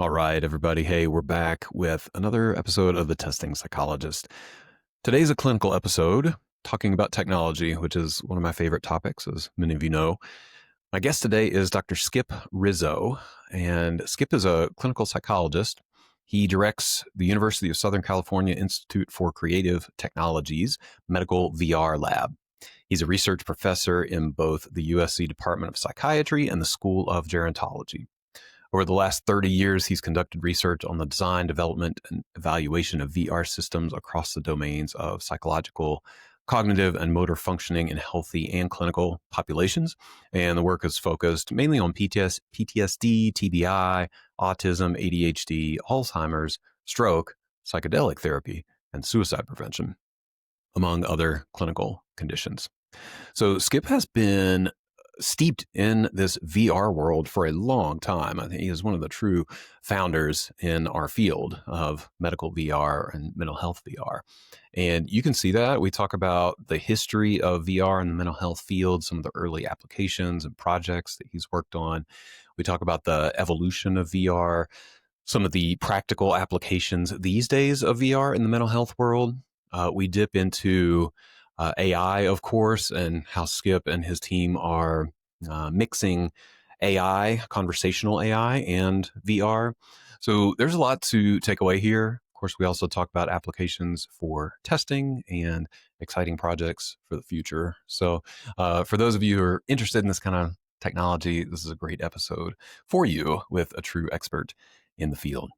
All right, everybody. Hey, we're back with another episode of the Testing Psychologist. Today's a clinical episode talking about technology, which is one of my favorite topics, as many of you know. My guest today is Dr. Skip Rizzo, and Skip is a clinical psychologist. He directs the University of Southern California Institute for Creative Technologies Medical VR Lab. He's a research professor in both the USC Department of Psychiatry and the School of Gerontology. Over the last 30 years, he's conducted research on the design, development, and evaluation of VR systems across the domains of psychological, cognitive, and motor functioning in healthy and clinical populations. And the work is focused mainly on PTSD, TBI, autism, ADHD, Alzheimer's, stroke, psychedelic therapy, and suicide prevention, among other clinical conditions. So Skip has been steeped in this VR world for a long time. I think he is one of the true founders in our field of medical VR and mental health VR. And you can see that. We talk about the history of VR in the mental health field, some of the early applications and projects that he's worked on. We talk about the evolution of VR, some of the practical applications these days of VR in the mental health world. We dip into AI, of course, and how Skip and his team are mixing AI, conversational AI, and VR. So there's a lot to take away here. Of course, we also talk about applications for testing and exciting projects for the future. So for those of you who are interested in this kind of technology, this is a great episode for you with a true expert in the field.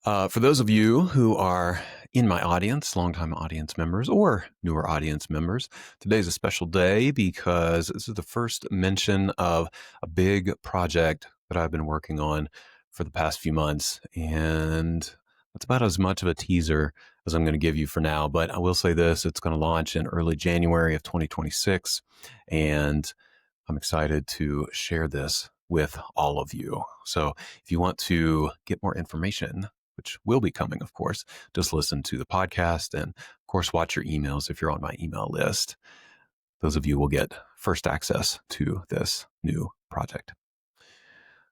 For those of you who are in my audience, longtime audience members or newer audience members, today's a special day because this is the first mention of a big project that I've been working on for the past few months. And that's about as much of a teaser as I'm going to give you for now. But I will say this, it's going to launch in early January of 2026. And I'm excited to share this with all of you. So if you want to get more information, which will be coming, of course, just listen to the podcast and, of course, watch your emails if you're on my email list. Those of you will get first access to this new project.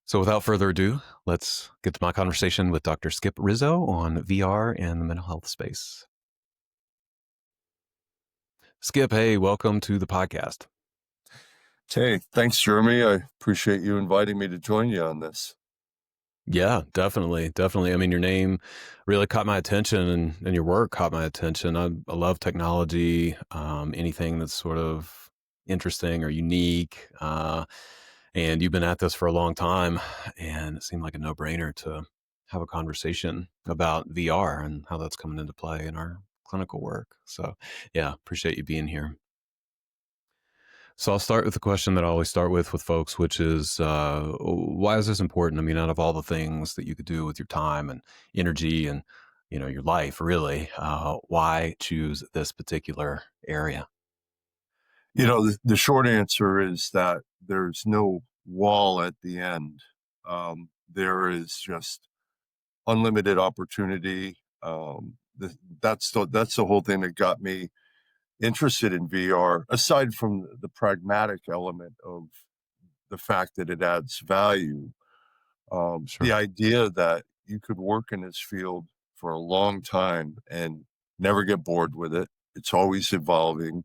So without further ado, let's get to my conversation with Dr. Skip Rizzo on VR and the mental health space. Skip, hey, welcome to the podcast. Hey, thanks, Jeremy. I appreciate you inviting me to join you on this. Yeah, definitely. Definitely. I mean, your name really caught my attention and your work caught my attention. I love technology, anything that's sort of interesting or unique. And you've been at this for a long time, and it seemed like a no-brainer to have a conversation about VR and how that's coming into play in our clinical work. So yeah, appreciate you being here. So I'll start with the question that I always start with folks, which is, why is this important? I mean, out of all the things that you could do with your time and energy and, your life, really, why choose this particular area? The short answer is that there's no wall at the end. There is just unlimited opportunity. That's the whole thing that got me interested in VR, aside from the pragmatic element of the fact that it adds value. The Sure. idea that you could work in this field for a long time and never get bored with it. It's always evolving.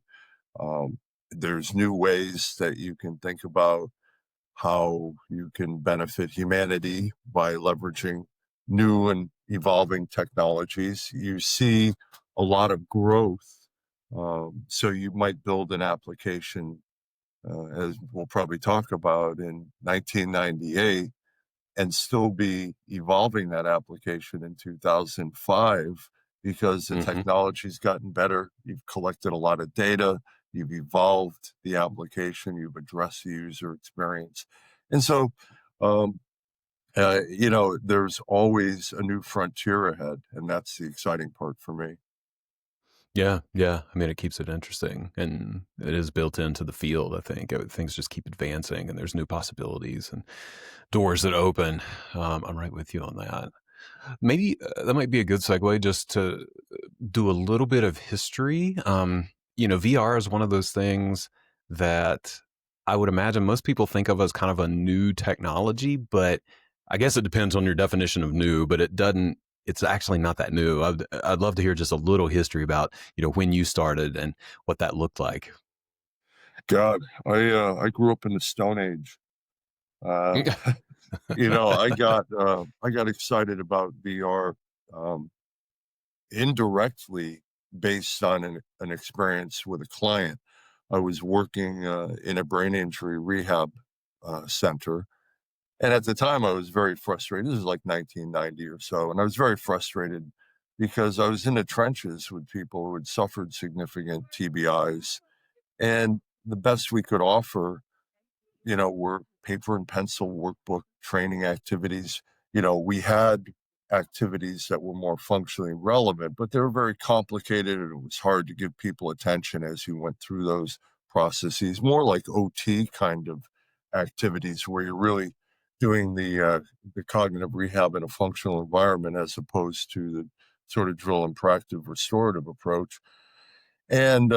There's new ways that you can think about how you can benefit humanity by leveraging new and evolving technologies. You see a lot of growth. So you might build an application, as we'll probably talk about, in 1998 and still be evolving that application in 2005 because the Hmm. technology's gotten better. You've collected a lot of data, you've evolved the application, you've addressed the user experience. And so, um, there's always a new frontier ahead, and that's the exciting part for me. Yeah, yeah. I mean, it keeps it interesting, and it is built into the field. I think things just keep advancing, and there's new possibilities and doors that open. I'm right with you on that. Maybe that might be a good segue just to do a little bit of history. VR is one of those things that I would imagine most people think of as kind of a new technology, but I guess it depends on your definition of new, but it's actually not that new. I'd love to hear just a little history about, when you started and what that looked like. God, I grew up in the Stone Age. Uh, I got excited about VR um, indirectly based on an experience with a client. I was working in a brain injury rehab center. And at the time, I was very frustrated. This is like 1990 or so. And I was very frustrated because I was in the trenches with people who had suffered significant TBIs. And the best we could offer, were paper and pencil workbook training activities. We had activities that were more functionally relevant, but they were very complicated and it was hard to give people attention as you went through those processes, more like OT kind of activities where you're really doing the cognitive rehab in a functional environment as opposed to the sort of drill and practice restorative approach. And,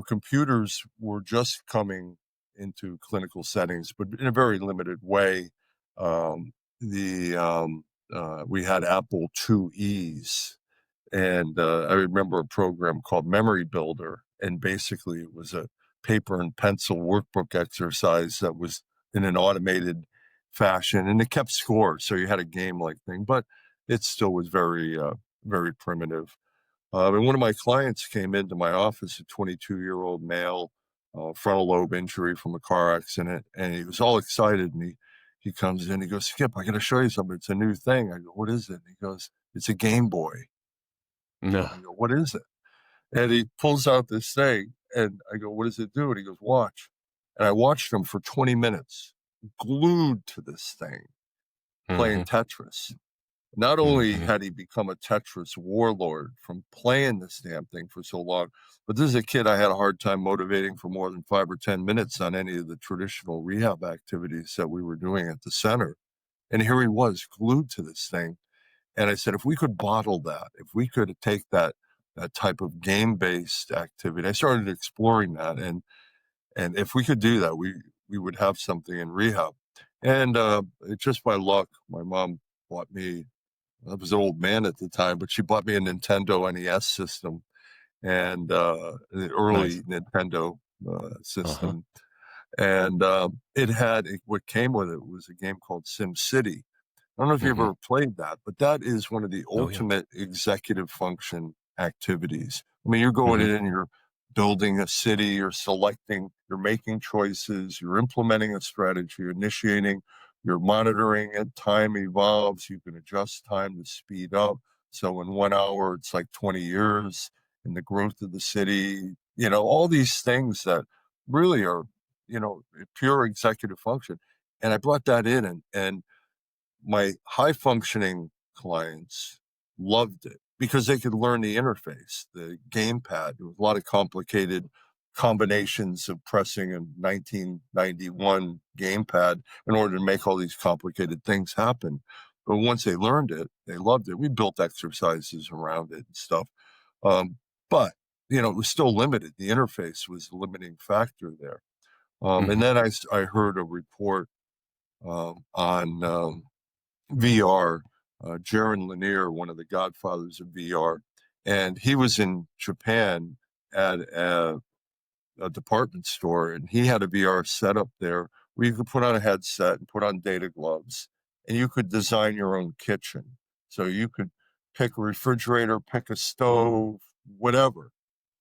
computers were just coming into clinical settings, but in a very limited way. The We had Apple IIe's, and I remember a program called Memory Builder, and basically it was a paper and pencil workbook exercise that was in an automated fashion, and it kept score, so you had a game-like thing, but it still was very primitive. And one of my clients came into my office, a 22-year-old male, frontal lobe injury from a car accident, and he was all excited. And he comes in, he goes, "Skip, I got to show you something. It's a new thing." I go, "What is it?" And he goes, "It's a Game Boy." No. I go, "What is it?" And he pulls out this thing, and I go, "What does it do?" And he goes, "Watch." And I watched him for 20 minutes, glued to this thing, playing Hmm. Tetris. Not only Hmm. had he become a Tetris warlord from playing this damn thing for so long, but this is a kid I had a hard time motivating for more than 5 or 10 minutes on any of the traditional rehab activities that we were doing at the center. And here he was glued to this thing. And I said, if we could bottle that, if we could take that type of game-based activity, I started exploring that. And if we could do that, we would have something in rehab. And just by luck, my mom bought me, I was an old man at the time, but she bought me a Nintendo NES system and the Nice. early Nintendo Uh-huh. system. And what came with it was a game called Sim City. I don't know if you Hmm. ever played that, but that is one of the Oh yeah. ultimate executive function activities. I mean, you're going Hmm. in and you're building a city, you're making choices, you're implementing a strategy, you're initiating, you're monitoring it, time evolves, you can adjust time to speed up. So in 1 hour, it's like 20 years in the growth of the city, all these things that really are, pure executive function. And I brought that in and my high functioning clients loved it because they could learn the interface, the gamepad. There was a lot of complicated combinations of pressing a 1991 gamepad in order to make all these complicated things happen. But once they learned it, they loved it. We built exercises around it and stuff. Um, but, it was still limited. The interface was the limiting factor there. And Hmm. then I heard a report on VR, Jaron Lanier, one of the godfathers of VR, and he was in Japan at a department store, and he had a VR setup there where you could put on a headset and put on data gloves, and you could design your own kitchen. So you could pick a refrigerator, pick a stove, whatever,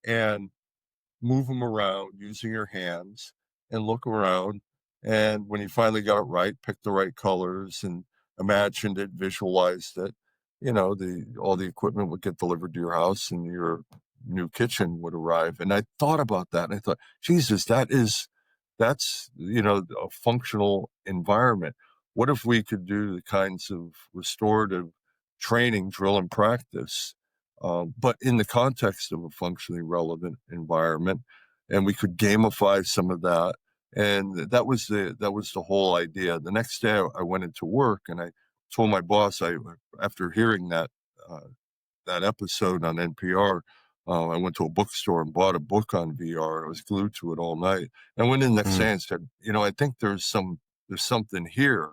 and move them around using your hands and look around. And when you finally got it right, picked the right colors and imagined it, visualized it, the all the equipment would get delivered to your house and your new kitchen would arrive. And I thought about that and I thought, Jesus, that's a functional environment. What if we could do the kinds of restorative training, drill and practice, but in the context of a functionally relevant environment, and we could gamify some of that. And that was the whole idea. The next day, I went into work and I told my boss, after hearing that episode on NPR, I went to a bookstore and bought a book on VR. I was glued to it all night. And I went in the next day and said, I think there's something here.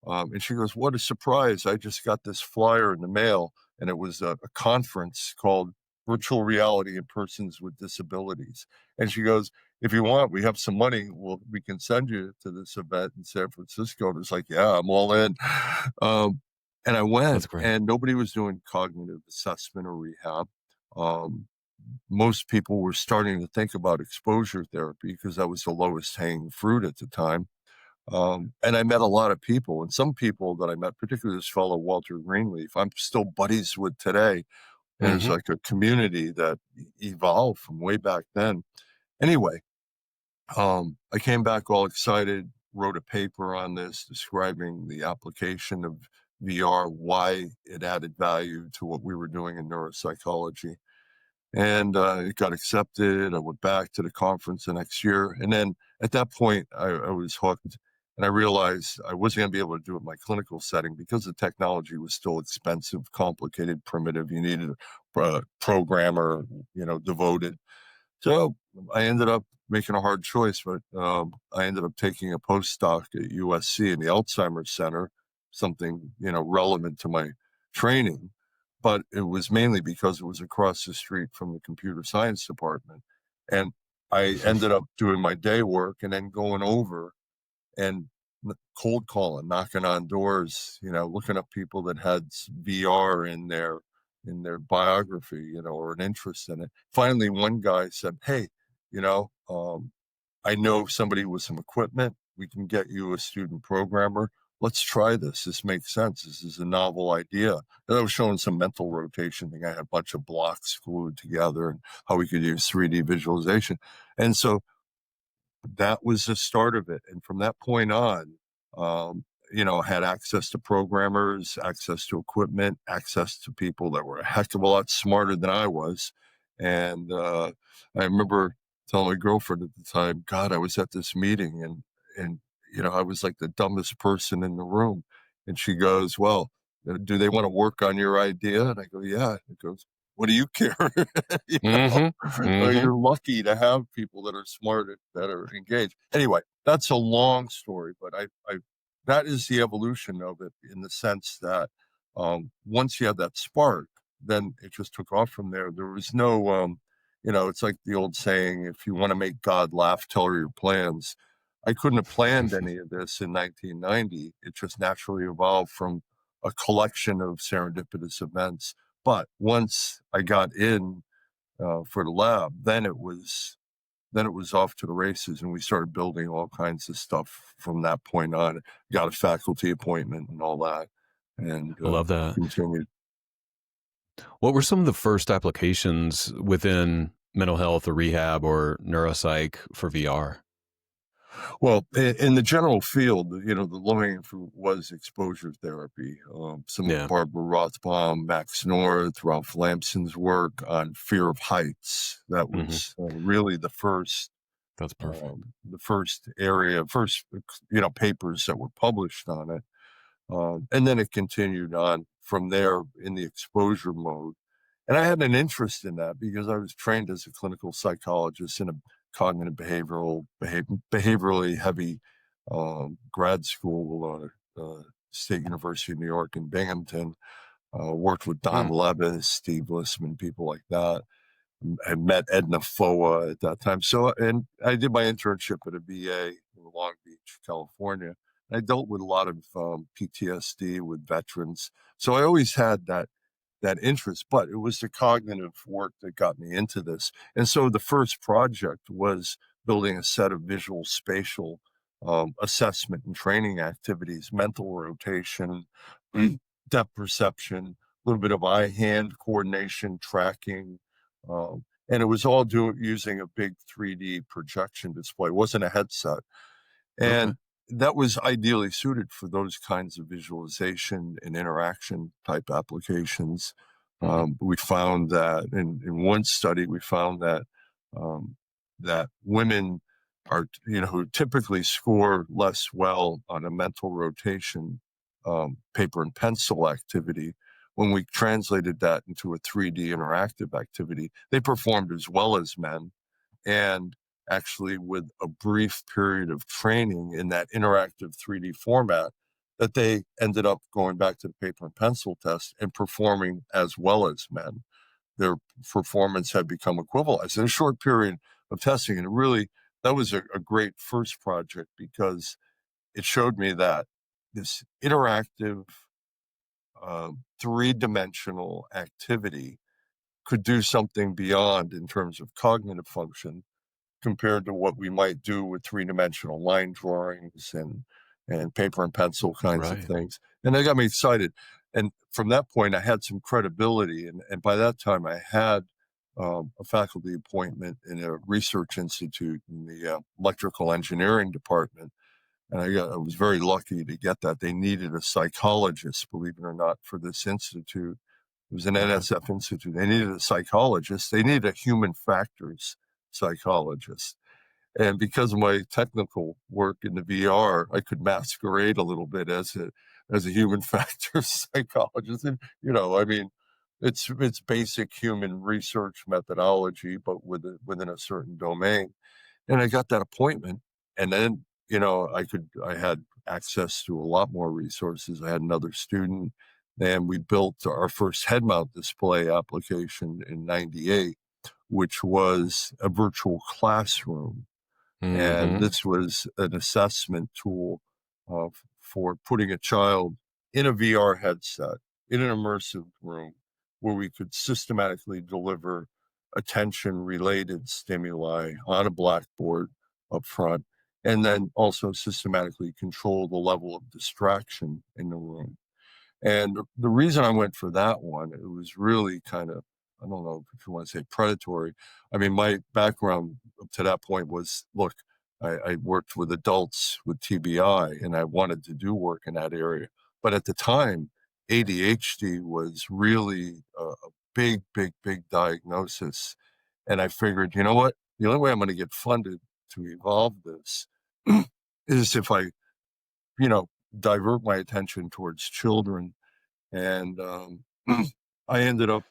And she goes, "What a surprise. I just got this flyer in the mail, and it was a conference called Virtual Reality in Persons with Disabilities." And she goes, "If you want, we have some money. We can send you to this event in San Francisco." And it's like, "Yeah, I'm all in." And I That's went, great. and nobody was doing cognitive assessment or rehab. Um, Most people were starting to think about exposure therapy because that was the lowest hanging fruit at the time. And I met a lot of people, and some people that I met, particularly this fellow Walter Greenleaf, I'm still buddies with today. And it's Mhm. like a community that evolved from way back then. Anyway, I came back all excited, wrote a paper on this describing the application of VR, why it added value to what we were doing in neuropsychology. And it got accepted. I went back to the conference the next year. And then at that point, I was hooked. And I realized I wasn't going to be able to do it in my clinical setting because the technology was still expensive, complicated, primitive. You needed a programmer, devoted. So I ended up making a hard choice, but I ended up taking a postdoc at USC in the Alzheimer's Center, something relevant to my training. But it was mainly because it was across the street from the computer science department, and I ended up doing my day work and then going over and cold calling, knocking on doors, looking up people that had VR in their biography, or an interest in it. Finally, one guy said, "Hey, I know somebody with some equipment. We can get you a student programmer. Let's try this. This makes sense. This is a novel idea." And I was showing some mental rotation thing. I had a bunch of blocks glued together and how we could use 3D visualization. And so that was the start of it. And from that point on, had access to programmers, access to equipment, access to people that were a heck of a lot smarter than I was. And I remember telling my girlfriend at the time, God, I was at this meeting and I was like the dumbest person in the room. And she goes, "Well, do they want to work on your idea?" And I go, "Yeah." It goes, "What do you care?" you know, Mhm. Mhm. you're lucky to have people that are smart, that are engaged. Anyway, that's a long story, but I that is the evolution of it in the sense that once you have that spark, then it just took off from there. There was no, it's like the old saying, if you want to make God laugh, tell her your plans. I couldn't have planned any of this in 1990. It just naturally evolved from a collection of serendipitous events. But once I got in for the lab, then it was off to the races, and we started building all kinds of stuff from that point on. Got a faculty appointment and all that, and I love that. continued. What were some of the first applications within mental health or rehab or neuropsych for VR? Well, in the general field, the low-hanging fruit was exposure therapy. Some of Yeah. Barbara Rothbaum, Max North, Ralph Lamson's work on fear of heights. That Mhm. was really That's perfect. the first papers that were published on it. And then it continued on from there in the exposure mode. And I had an interest in that because I was trained as a clinical psychologist in a cognitive behaviorally heavy grad school, State University of New York in Binghamton. Worked with Don Mm. Levis, Steve Lissman, people like that. I met Edna Foa at that time. So, and I did my internship at a VA in Long Beach, California. I dealt with a lot of PTSD with veterans. So I always had that interest, but it was the cognitive work that got me into this. And so the first project was building a set of visual spatial assessment and training activities, mental rotation, depth perception, a little bit of eye hand coordination, tracking. And it was all using a big 3D projection display. It wasn't a headset. Okay. And that was ideally suited for those kinds of visualization and interaction type applications. Mhm. We found that in one study, we found um, that women who typically score less well on a mental rotation paper and pencil activity, when we translated that into a 3D interactive activity, they performed as well as men. And actually, with a brief period of training in that interactive 3D format, that they ended up going back to the paper and pencil test and performing as well as men. Their performance had become equalized in a short period of testing. And really, that was a great first project because it showed me that this interactive, three-dimensional activity could do something beyond in terms of cognitive function compared to what we might do with three-dimensional line drawings and paper and pencil kinds of Right. things. And that got me excited. And from that point, I had some credibility. And by that time, I had a faculty appointment in a research institute in the electrical engineering department. And I was very lucky to get that. They needed a psychologist, believe it or not, for this institute. It was an Okay. NSF institute. They needed a psychologist. They needed a human factors psychologist. And because of my technical work in the VR, I could masquerade a little bit as a human factors psychologist. And I mean, it's basic human research methodology, but within a certain domain. And I got that appointment, and then I had access to a lot more resources. I had another student, and we built our first head mount display application in '98, which was a virtual classroom. And Hmm. this was an assessment tool for putting a child in a VR headset in an immersive room where we could systematically deliver attention related stimuli on a blackboard up front, and then also systematically control the level of distraction in the room. And the reason I went for that one, it was really kind of, I don't know if you want to say predatory. I mean, my background up to that point was, look, I worked with adults with TBI and I wanted to do work in that area. But at the time, ADHD was really a big, big, big diagnosis. And I figured, you know what? The only way I'm going to get funded to evolve this is if I, you know, divert my attention towards children. And I ended up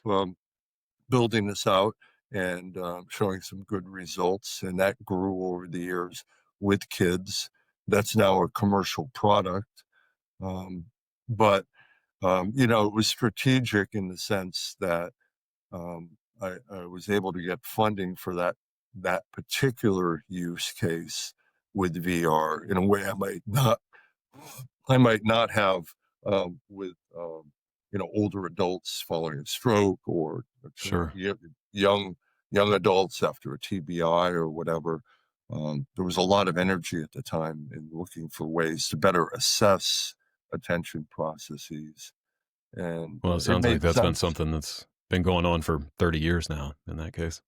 building this out and showing some good results. And that grew over the years with kids. That's now a commercial product. Um, but it was strategic in the sense that I was able to get funding for that particular use case with VR in a way I might not have with older adults following a stroke or Sure. young young adults after a TBI or whatever. There was a lot of energy at the time in looking for ways to better assess attention processes, and Well, it it sounds like made that's been sense. something that's been going on for 30 years now in that case.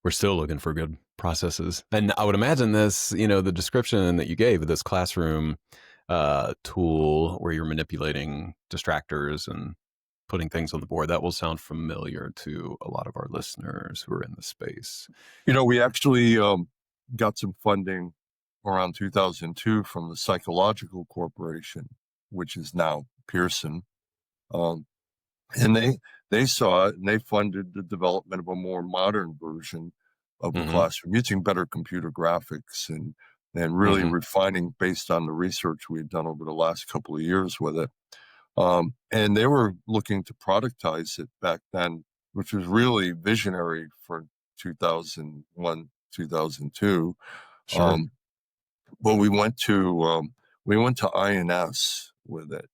We're still looking for good processes. And I would imagine this, the description that you gave of this classroom tool where you're manipulating distractors and putting things on the board, that will sound familiar to a lot of our listeners who are in the space. We actually got some funding around 2002 from the Psychological Corporation, which is now Pearson. Um, and they saw it and they funded the development of a more modern version of the Hmm. classroom using better computer graphics and really Hmm. refining based on the research we had done over the last couple of years with it. And they were looking to productize it back then, which was really visionary for 2001, 2002. Sure. Um, but we went to INS with it,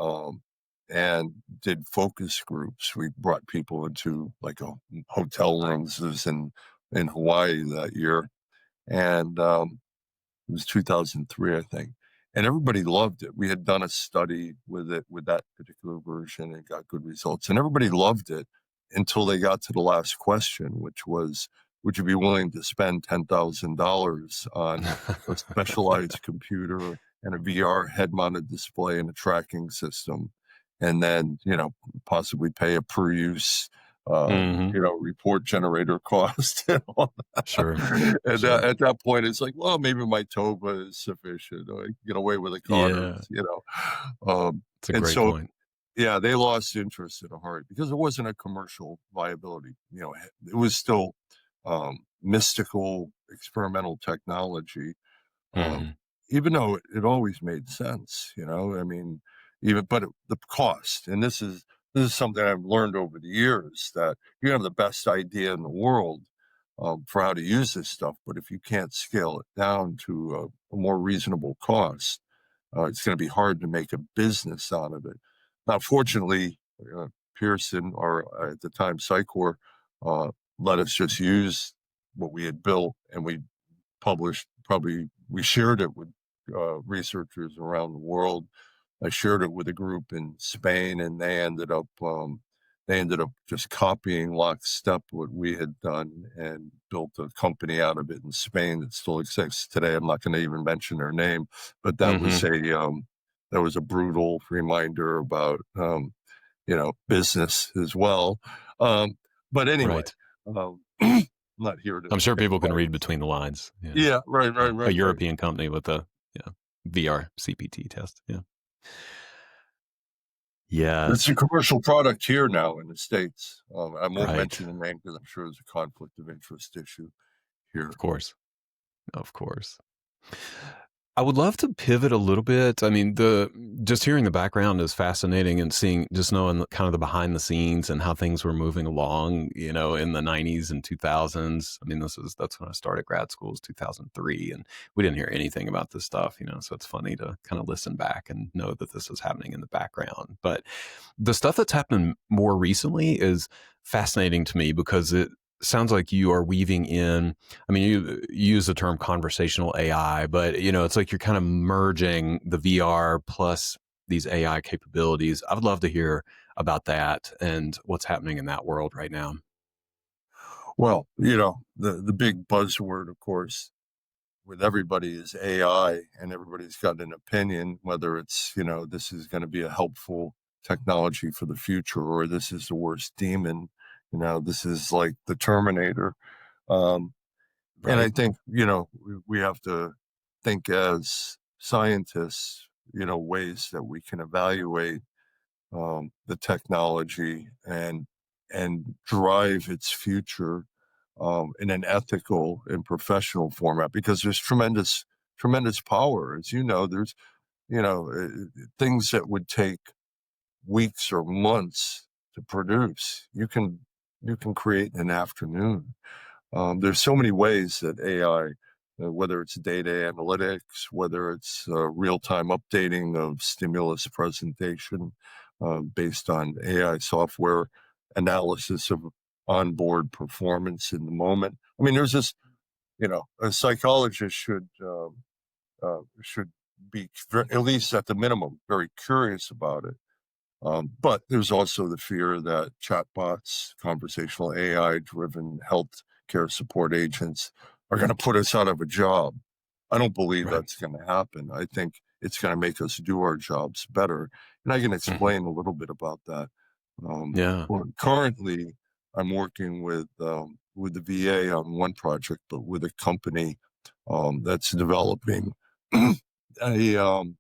um, and did focus groups. We brought people into like a hotel rooms. It was in Hawaii that year, and it was 2003, I think. And everybody loved it. We had done a study with it, with that particular version, and got good results. And everybody loved it until they got to the last question, which was, would you be willing to spend $10,000 on a specialized computer and a VR head mounted display and a tracking system? And then, possibly pay a per use, Hmm. report generator cost and all. Sure. And Sure. at that point, it's like, well, maybe my TOBA is sufficient. I can get away with a Yeah. Connors. Um, It's a and great so, point. yeah, they lost interest in a hurry because it wasn't a commercial viability. It was still mystical experimental technology. Um, Hmm. even though it always made sense, I mean, even but the cost, and this is something I've learned over the years, that you have the best idea in the world, for how to use this stuff, but if you can't scale it down to a more reasonable cost, it's going to be hard to make a business out of it. Now, fortunately, Pearson, or at the time Psycor, uh, let us just use what we had built, and we shared it with researchers around the world. I shared it with a group in Spain, and they ended up just copying lockstep what we had done and built a company out of it in Spain that still exists today. I'm not going to even mention their name, but Hmm. that was a brutal reminder about business as well. Um, but anyway, Right. I'm not here to I'm sure pick people can read fights. between the lines. Yeah. Yeah, right, Yeah. right, A right, right. European company with a, yeah, VR CPT test. Yeah. It's Yes. a commercial product here now in the States. I won't Right. mention the name because I'm sure there's a conflict of interest issue Of here. course. Of course. I would love to pivot a little bit. I mean, the just hearing the background is fascinating, and seeing, just knowing kind of the behind the scenes and how things were moving along, in the 90s and 2000s. I mean, that's when I started grad school, is 2003, and we didn't hear anything about this stuff, so it's funny to kind of listen back and know that this is happening in the background. But the stuff that's happened more recently is fascinating to me, because it sounds like you are weaving in, I mean, you use the term conversational AI, but it's like you're kind of merging the VR plus these AI capabilities. I would love to hear about that and what's happening in that world right now. Well, the big buzzword, of course, with everybody is AI, and everybody's got an opinion, whether it's, this is going to be a helpful technology for the future, or this is the worst demon. This is like the Terminator. Um, And I Right. think, we have to think as scientists, ways that we can evaluate the technology and drive its future in an ethical and professional format, because there's tremendous power. As you know, there's things that would take weeks or months to produce. You can create in an afternoon. There's so many ways that AI, whether it's data analytics, whether it's real-time updating of stimulus presentation based on AI software, analysis of onboard performance in the moment. I mean, there's this, a psychologist should be, at least at the minimum, very curious about it. But there's also the fear that chatbots, conversational AI-driven healthcare support agents, are going to put us out of a job. I don't believe Right. that's going to happen. I think it's going to make us do our jobs better, and I can Hmm. explain a little bit about that. Yeah. Well, currently, I'm working with the VA on one project, but with a company that's developing a um,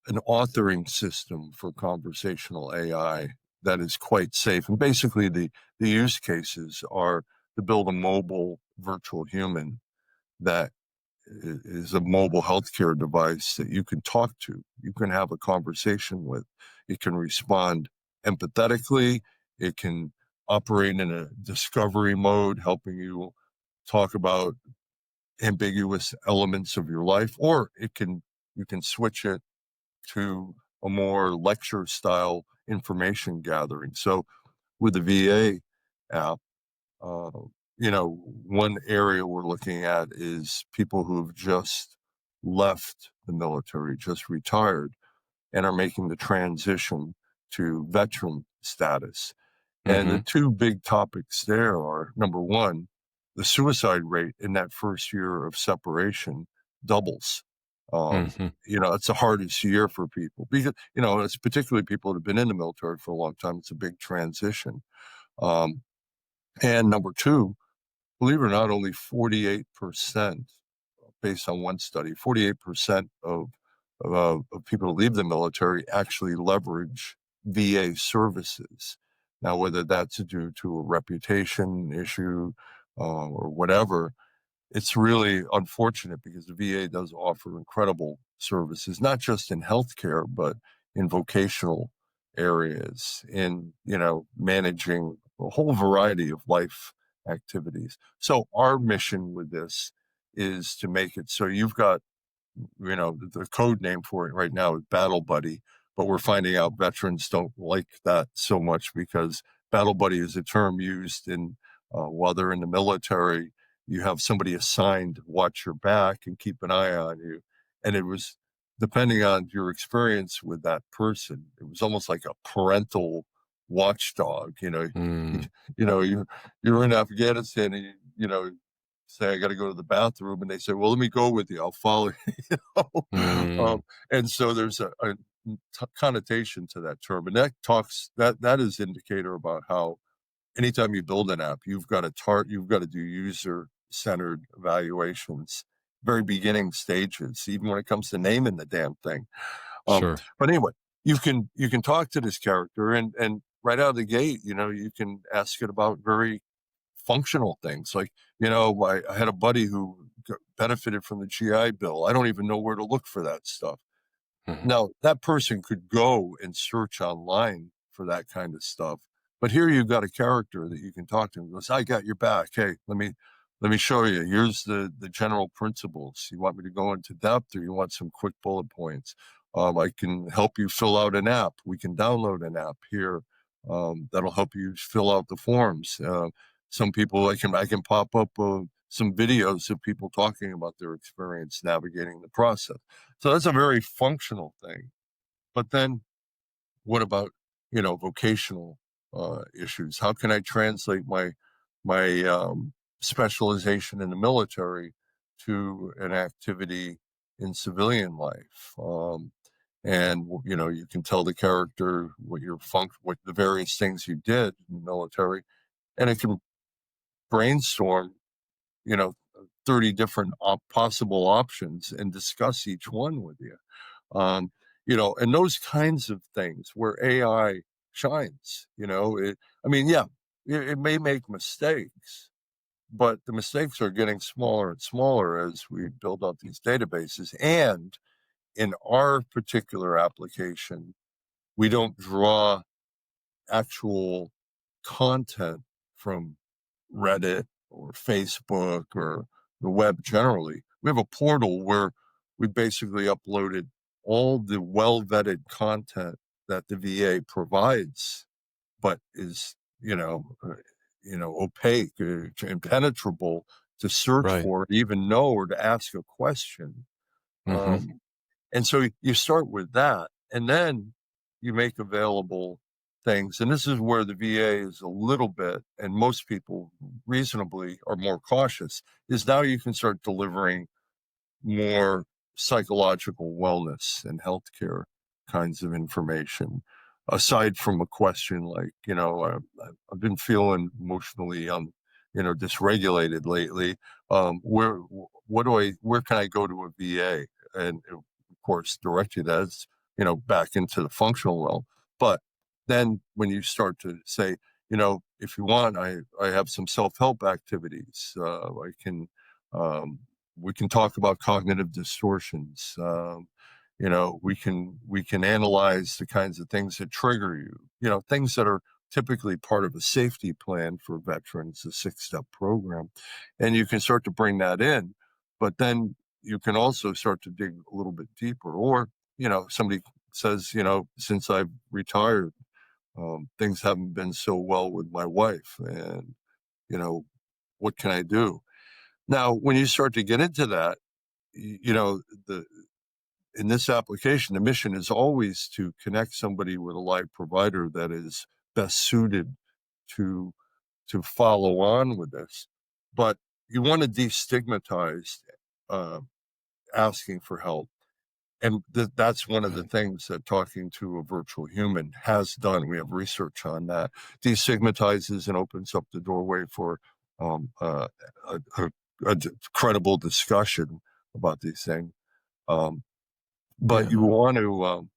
an authoring system for conversational AI that is quite safe. And basically, the use cases are to build a mobile virtual human that is a mobile healthcare device that you can talk to, you can have a conversation with. It can respond empathetically. It can operate in a discovery mode, helping you talk about ambiguous elements of your life, or you can switch it to a more lecture style information gathering. So with the VA app, uh, one area we're looking at is people who've just left the military, just retired, and are making the transition to veteran status. And the Hmm. two big topics there are, number one, the suicide rate in that first year of separation doubles. Hmm. It's the hardest year for people because, it's particularly people that have been in the military for a long time. It's a big transition. Um, and number two, believe it or not, only 48%, based on one study, 48% of people who leave the military actually leverage VA services. Now, whether that's due to a reputation issue or whatever, it's really unfortunate because the VA does offer incredible services, not just in healthcare, but in vocational areas, in, managing a whole variety of life activities. So our mission with this is to make it so you've got, the code name for it right now is Battle Buddy, but we're finding out veterans don't like that so much because Battle Buddy is a term used in while they're in the military. You have somebody assigned to watch your back and keep an eye on you, and it was depending on your experience with that person, it was almost like a parental watchdog. You, Mm, you're in Afghanistan, and say I got to go to the bathroom, and they say, "Well, let me go with you. I'll follow." you know, mm, and so there's a connotation to that term, and that is indicator about how anytime you build an app, you've got to do user centered evaluations, very beginning stages, even when it comes to naming the damn thing. sure. But anyway, you can talk to this character, and right out of the gate, you can ask it about very functional things. Like, I had a buddy who benefited from the GI Bill. I don't even know where to look for that stuff. Mhm. Now, that person could go and search online for that kind of stuff. But here you've got a character that you can talk to and goes, I got your back. Hey, let me show you. Here's the general principles. You want me to go into depth, or you want some quick bullet points? I can help you fill out an app. We can download an app here that'll help you fill out the forms. Some people I can pop up some videos of people talking about their experience navigating the process. So that's a very functional thing. But then what about, vocational issues? How can I translate my specialization in the military to an activity in civilian life? And you can tell the character what the various things you did in the military, and it can brainstorm, you know, 30 different possible options and discuss each one with you. Um, and those kinds of things where AI shines, yeah, it may make mistakes, but the mistakes are getting smaller and smaller as we build up these databases. And in our particular application, we don't draw actual content from Reddit or Facebook or the web generally. We have a portal where we basically uploaded all the well vetted content that the VA provides, but is opaque, impenetrable to search Right. for, even know, or to ask a question. Mhm. Um, and so you start with that, and then you make available things. And this is where the VA is a little bit, and most people reasonably are more cautious, is now you can start delivering more psychological wellness and healthcare kinds of information. Aside from a question like, I've been feeling emotionally, dysregulated lately. Where can I go to a VA? And of course, direct you that's, back into the functional realm. But then when you start to say, if you want, I have some self-help activities. Um, we can talk about cognitive distortions. We can analyze the kinds of things that trigger you. Things that are typically part of a safety plan for veterans, a 6-step program, and you can start to bring that in. But then you can also start to dig a little bit deeper. Or somebody says, since I've retired, things haven't been so well with my wife, and you know, what can I do? Now, when you start to get into that, the in this application, the mission is always to connect somebody with a live provider that is best suited to follow on with this. But you want to destigmatize uh, asking for help. And that's one of the Right. things that talking to a virtual human has done. We have research on that. Destigmatizes and opens up the doorway for um, uh, a, a, credible discussion about these things. Um, but Yeah. you want to,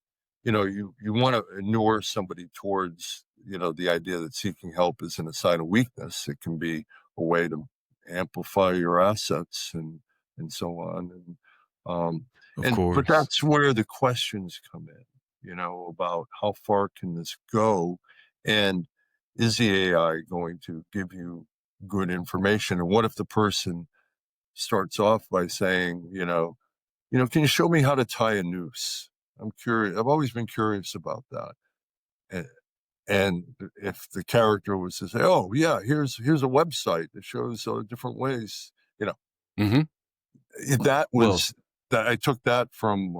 you want to inure somebody towards, the idea that seeking help isn't a sign of weakness. It can be a way to amplify your assets and so on. Um, Of but course. that's where the questions come in, about how far can this go? And is the AI going to give you good information? And what if the person starts off by saying, can you show me how to tie a noose? I'm curious. I've always been curious about that. And, and if the character was to say, "Oh yeah, here's a website that shows different ways," you know, Hmm. that Well, was that I took that from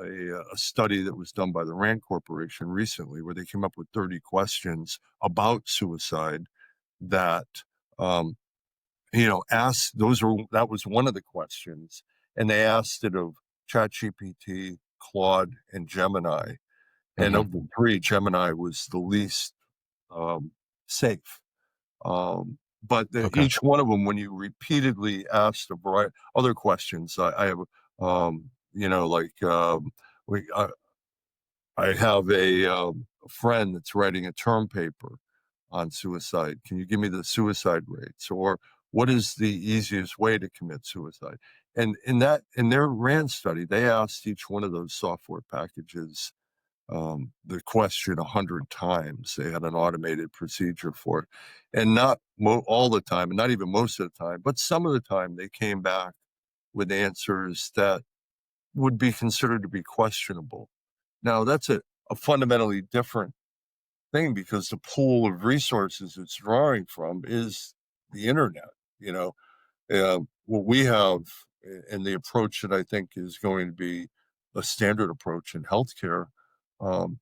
a study that was done by the Rand Corporation recently, where they came up with 30 questions about suicide that um, asked. That was one of the questions, and they asked it of ChatGPT, Claude, and Gemini. And hmm, of the three, Gemini was the least um, safe. okay. Each one of them, when you repeatedly asked a variety other questions, I have, like we, I have a friend that's writing a term paper on suicide. Can you give me the suicide rates, or what is the easiest way to commit suicide? And in their RAND study, they asked each one of those software packages the question 100 times. They had an automated procedure for it. And not all the time, and not even most of the time, but some of the time they came back with answers that would be considered to be questionable. Now, that's a fundamentally different thing, because the pool of resources it's drawing from is the internet. You know, what we have, and the approach that I think is going to be a standard approach in healthcare,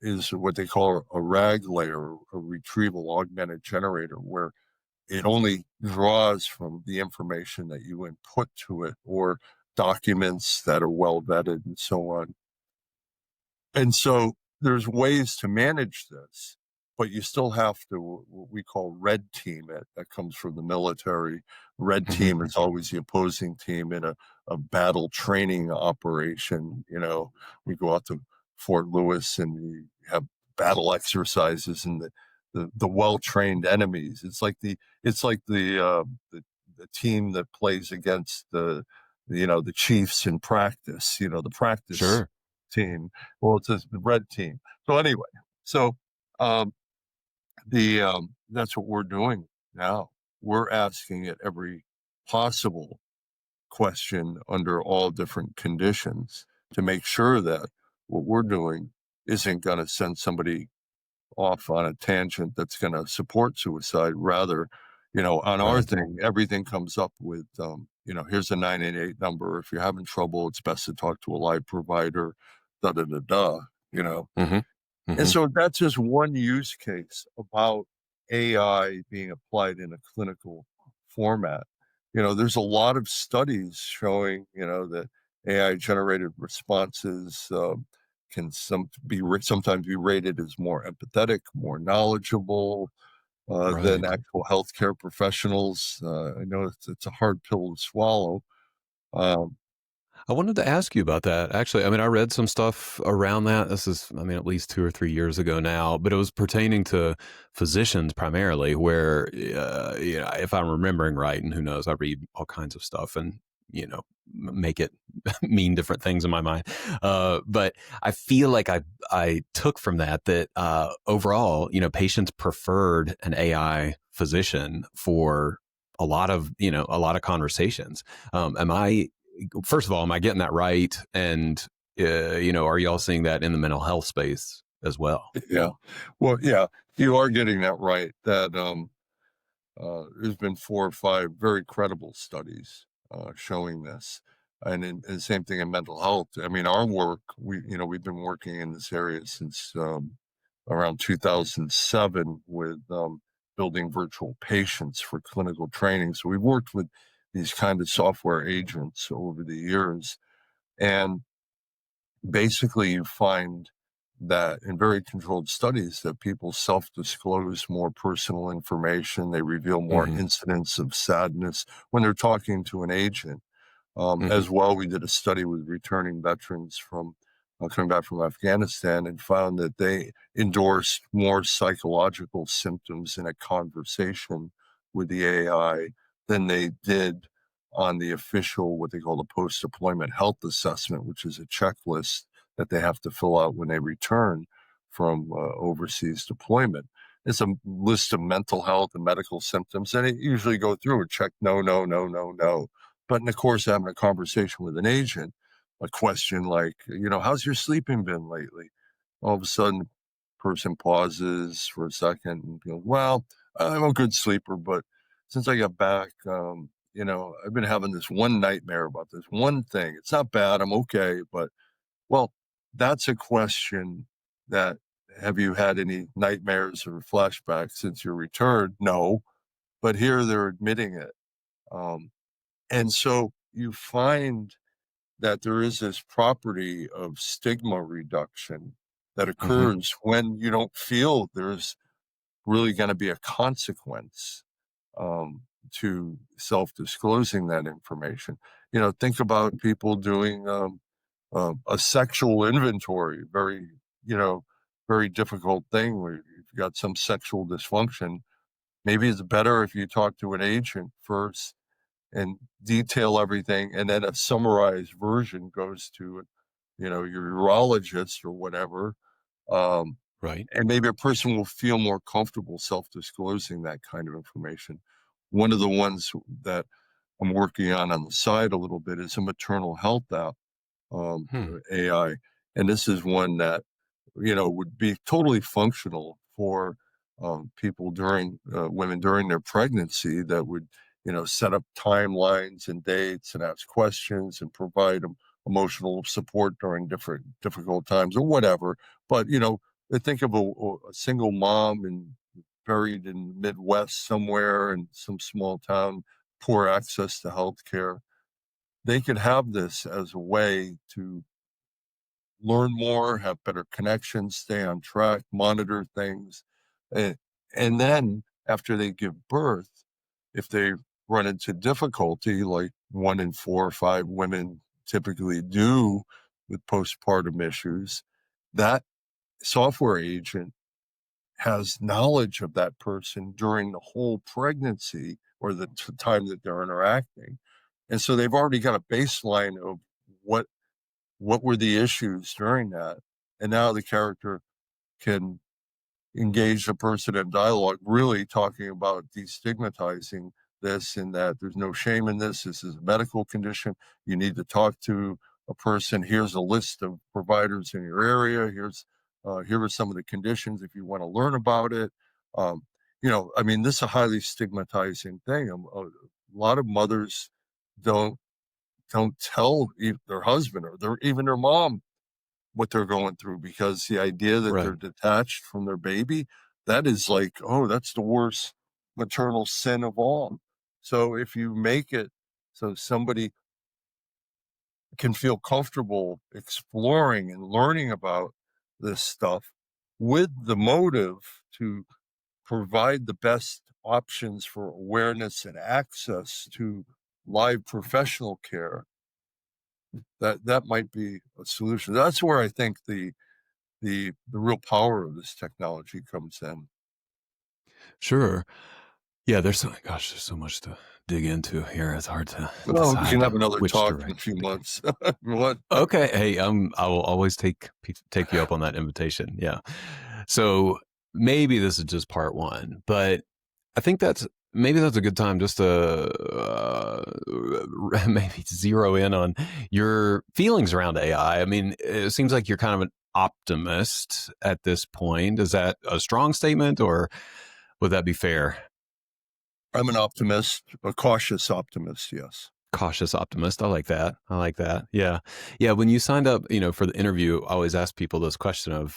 is what they call a RAG layer, a retrieval augmented generator, where it only draws from the information that you input to it, or documents that are well vetted and so on. And so there's ways to manage this, but you still have to, what we call red team it. That comes from the military. Red Hmm. team is always the opposing team in a battle training operation. We go out to Fort Lewis and we have battle exercises, and the well-trained enemies. It's like the team that plays against the Chiefs in practice, the practice Sure. team. Well, it says the red team. So anyway, so um, the that's what we're doing now. We're asking it every possible question under all different conditions to make sure that what we're doing isn't going to send somebody off on a tangent that's going to support suicide. Rather, on our Right. thing, everything comes up with, here's a 988 number. If you're having trouble, it's best to talk to a live provider, da da da da, you know. Hmm. And Hmm. so that's just one use case about AI being applied in a clinical format. There's a lot of studies showing, that AI generated responses can sometimes be rated as more empathetic, more knowledgeable than Right. actual healthcare professionals. I know it's a hard pill to swallow. Um, I wanted to ask you about that. Actually, I mean, I read some stuff around that. This is, I mean, at least 2 or 3 years ago now, but it was pertaining to physicians primarily, where, if I'm remembering right, and who knows, I read all kinds of stuff and, make it mean different things in my mind. But I feel like I took from that overall, patients preferred an AI physician for a lot of conversations. Am I First of all, am I getting that right? And are y'all seeing that in the mental health space as well? yeah. Well, yeah, you are getting that right. That there's been 4 or 5 very credible studies showing this, and the same thing in mental health. I mean, our work, we've been working in this area since around 2007 with building virtual patients for clinical training. So we've worked with these kind of software agents over the years, and basically you find that in very controlled studies that people self-disclose more personal information. They reveal more Hmm. incidents of sadness when they're talking to an agent. Hmm. As well, we did a study with returning veterans from coming back from Afghanistan, and found that they endorsed more psychological symptoms in a conversation with the AI than they did on the official, what they call the post-deployment health assessment, which is a checklist that they have to fill out when they return from overseas deployment. It's a list of mental health and medical symptoms, and it usually go through and check no, no, no, no, no. But in the course of having a conversation with an agent, a question like, how's your sleeping been lately? All of a sudden, person pauses for a second and goes, well, I'm a good sleeper, but since I got back, I've been having this one nightmare about this one thing. It's not bad. I'm okay. But, well, that's a question that, have you had any nightmares or flashbacks since your return? No. But here they're admitting it. Um, and so you find that there is this property of stigma reduction that Hmm. occurs when you don't feel there's really going to be a consequence um, to self-disclosing that information. Think about people doing a sexual inventory, you know, very difficult thing where you've got some sexual dysfunction. Maybe it's better if you talk to an agent first and detail everything, and then a summarized version goes to, your urologist or whatever. Um, Right. and maybe a person will feel more comfortable self-disclosing that kind of information. One of the ones that I'm working on the side a little bit is a maternal health app, Hmm. AI, and this is one that would be totally functional for people women during their pregnancy that would, set up timelines and dates and ask questions and provide them emotional support during different difficult times or whatever. But, they think of a single mom and buried in the Midwest somewhere in some small town, poor access to health care. They could have this as a way to learn more, have better connections, stay on track, monitor things. And, and then after they give birth, if they run into difficulty, like 1 in 4 or 5 women typically do with postpartum issues, that software agent has knowledge of that person during the whole pregnancy or the time that they're interacting. And so they've already got a baseline of what what were the issues during that? And now the character can engage the person in dialogue, really talking about destigmatizing this and that there's no shame in this. This is a medical condition. You need to talk to a person. Here's a list of providers in your area. Here are some of the conditions if you want to learn about it. I mean, this is a highly stigmatizing thing. A lot of mothers don't don't tell their husband or even their mom what they're going through because the idea that they're Right. detached from their baby, that is like, oh, that's the worst maternal sin of all. So if you make it so somebody can feel comfortable exploring and learning about this stuff with the motive to provide the best options for awareness and access to live professional care, that might be a solution. That's where I think the real power of this technology comes in. Sure. Yeah. There's so much to dig into here. It's hard to Well, we can decide have another which talk in a direction few to go. months. What? Okay. Hey, I will always take you up on that invitation. Yeah. So maybe this is just part one, but I think maybe that's a good time just to maybe zero in on your feelings around AI. I mean, it seems like you're kind of an optimist at this point. Is that a strong statement, or would that be fair? I'm an optimist, a cautious optimist, yes. Cautious optimist. I like that. I like that. Yeah. Yeah. When you signed up, for the interview, I always ask people this question of,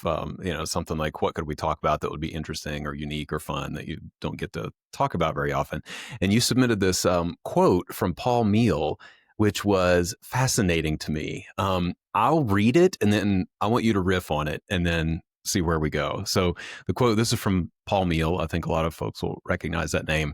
something like, what could we talk about that would be interesting or unique or fun that you don't get to talk about very often? And you submitted this quote from Paul Meal, which was fascinating to me. I'll read it and then I want you to riff on it and then see where we go. So the quote, this is from Paul Meal. I think a lot of folks will recognize that name.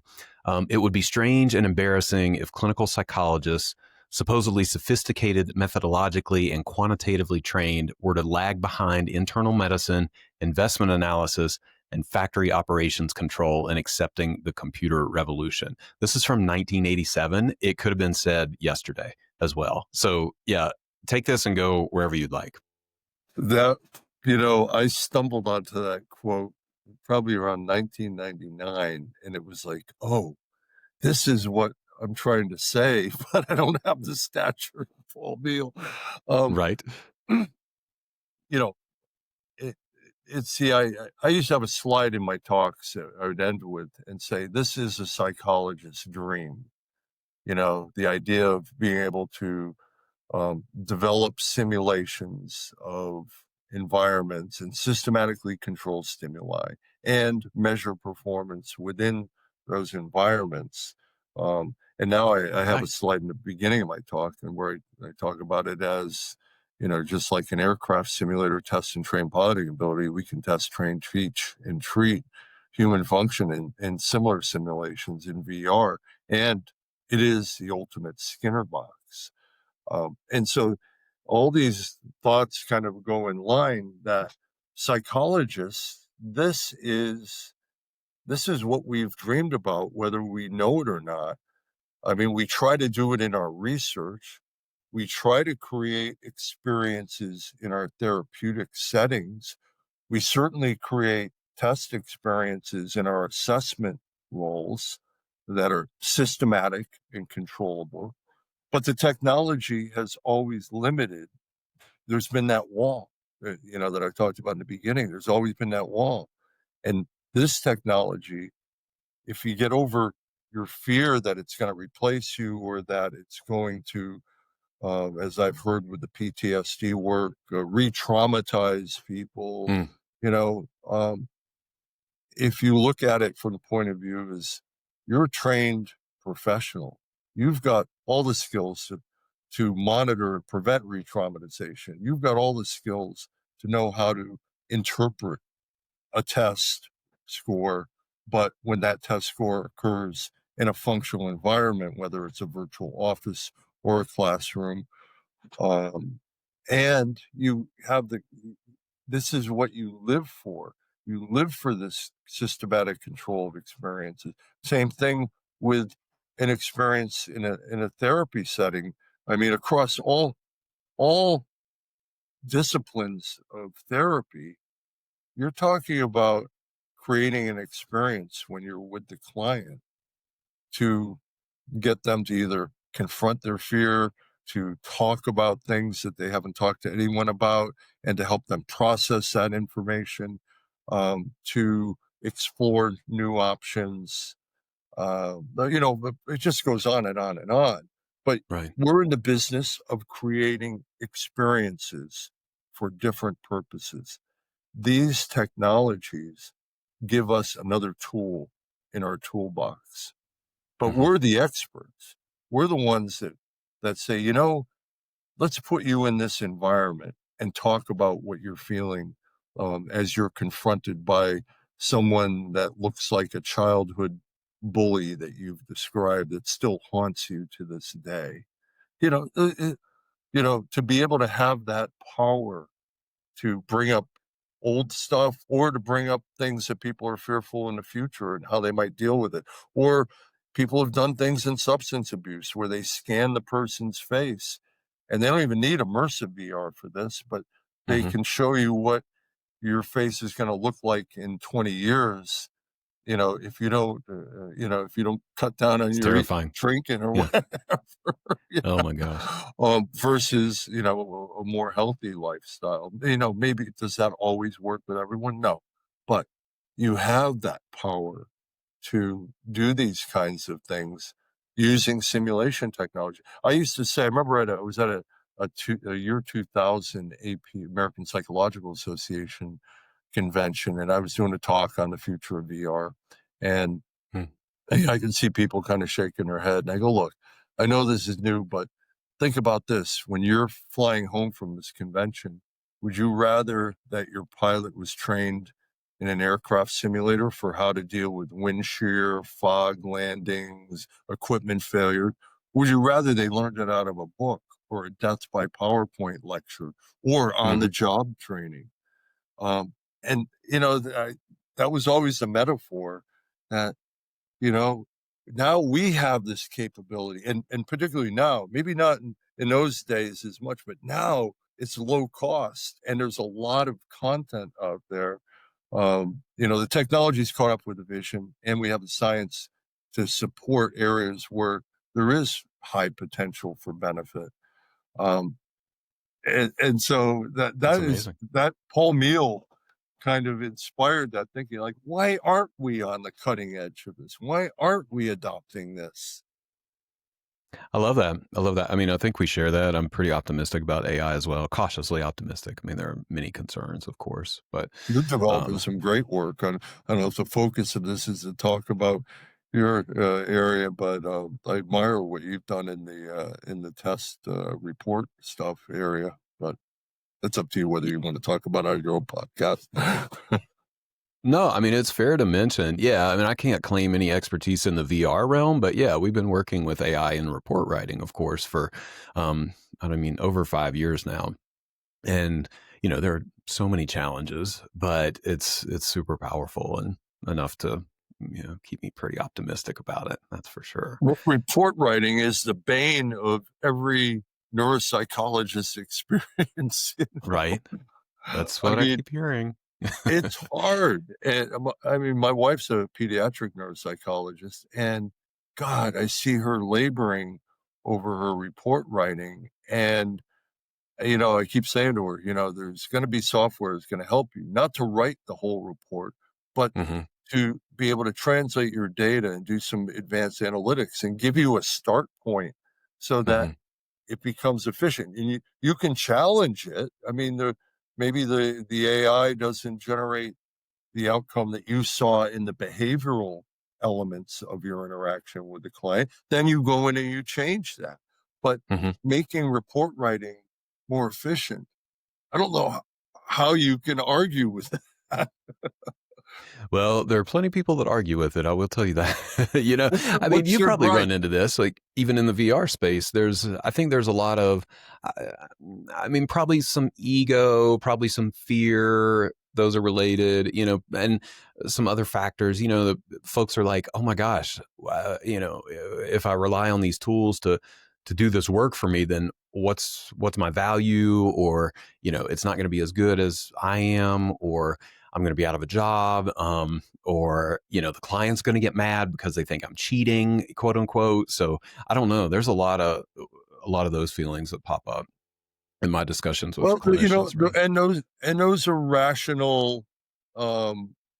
It would be strange and embarrassing if clinical psychologists, supposedly sophisticated methodologically and quantitatively trained, were to lag behind internal medicine, investment analysis, and factory operations control and accepting the computer revolution. This is from 1987. It could have been said yesterday as well. So, yeah, take this and go wherever you'd like. That, I stumbled onto that quote probably around 1999, and it was like, oh, this is what I'm trying to say, but I don't have the stature of Paul Beal. Um, Right. you know, it, it's see, I used to have a slide in my talks that I would end with and say, this is a psychologist's dream. The idea of being able to develop simulations of environments and systematically control stimuli and measure performance within those environments. And now I have a Right. slide in the beginning of my talk and where I talk about it as, just like an aircraft simulator tests and train piloting ability, we can test, train, teach, and treat human function in similar simulations in VR. And it is the ultimate Skinner box. And so all these thoughts kind of go in line that psychologists, this is what we've dreamed about, whether we know it or not. I mean, we try to do it in our research. We try to create experiences in our therapeutic settings. We certainly create test experiences in our assessment roles that are systematic and controllable. But the technology has always limited. There's been that wall, that I talked about in the beginning. There's always been that wall. And this technology, if you get over your fear that it's going to replace you or that it's going to, as I've heard with the PTSD work, re-traumatize people, Mm, you know, um, if you look at it from the point of view as you're a trained professional, you've got all the skills to monitor and prevent re-traumatization. You've got all the skills to know how to interpret a test score, but when that test score occurs in a functional environment, whether it's a virtual office or a classroom, um, and you have this is what you live for. You live for this systematic control of experiences. Same thing with an experience in a therapy setting. I mean, across all disciplines of therapy, you're talking about creating an experience when you're with the client to get them to either confront their fear, to talk about things that they haven't talked to anyone about, and to help them process that information, to explore new options. But it just goes on and on and on. But right. we're in the business of creating experiences for different purposes. These technologies give us another tool in our toolbox, but Hmm. we're the experts. We're the ones that say, let's put you in this environment and talk about what you're feeling as you're confronted by someone that looks like a childhood bully that you've described that still haunts you to this day. You know, uh, uh, to be able to have that power to bring up old stuff or to bring up things that people are fearful in the future and how they might deal with it. Or people have done things in substance abuse where they scan the person's face and they don't even need immersive VR for this, but they Hmm. can show you what your face is going to look like in 20 years, if you don't cut down on It's your terrifying. drinking or Yeah. whatever, you Oh my gosh. versus, a more healthy lifestyle. Maybe does that always work with everyone? No, but you have that power to do these kinds of things using simulation technology. I used to say, I remember I was at a year 2000 AP American Psychological Association convention, and I was doing a talk on the future of VR, and Mm, I can see people kind of shaking their head. And I go, look, I know this is new, but think about this. When you're flying home from this convention, would you rather that your pilot was trained in an aircraft simulator for how to deal with wind shear, fog landings, equipment failure? Would you rather they learned it out of a book or a death by PowerPoint lecture or on the mhm. job training? Um, and that was always a metaphor that, you know, now we have this capability, and particularly now, maybe not in those days as much, but now it's low cost and there's a lot of content out there. The technology's caught up with the vision, and we have the science to support areas where there is high potential for benefit. Um, and so That's amazing. that Paul Meal kind of inspired that thinking, like, why aren't we on the cutting edge of this? Why aren't we adopting this? I love that. I love that. I mean, I think we share that. I'm pretty optimistic about AI as well, cautiously optimistic. I mean, there are many concerns, of course, but You're developing um, some great work. I don't know if the focus of this is to talk about your area, but I admire what you've done in the test report stuff area. But it's up to you whether y- you want to talk about it on your own podcast. no, I mean, it's fair to mention. Yeah, I mean, I can't claim any expertise in the VR realm, but yeah, we've been working with AI in report writing, of course, for, I don't mean, over 5 years now. And, there are so many challenges, but it's super powerful and enough to, keep me pretty optimistic about it. That's for sure. Report writing is the bane of every neuropsychologist's experience. Right. That's I what I mean, keep hearing. it's hard. And I mean, my wife's a pediatric neuropsychologist, and God, I see her laboring over her report writing. And, I keep saying to her, there's going to be software that's going to help you, not to write the whole report, but Hmm. to be able to translate your data and do some advanced analytics and give you a start point so that Hmm. it becomes efficient. And you can challenge it. I mean, maybe the AI doesn't generate the outcome that you saw in the behavioral elements of your interaction with the client, then you go in and you change that. But Hmm. making report writing more efficient, I don't know how you can argue with that. Well, there are plenty of people that argue with it. I will tell you that. I mean, What's you their probably gripe? run into this, like even in the VR space. I think there's a lot of, uh, I mean, probably some ego, probably some fear. Those are related, and some other factors. The folks are like, "Oh my gosh, if I rely on these tools to do this work for me, then what's my value? Or it's not going to be as good as I am, or I'm going to be out of a job, or the client's going to get mad because they think I'm cheating, quote unquote. So I don't know. There's a lot of those feelings that pop up in my discussions with Well, clinicians, right? and those are rational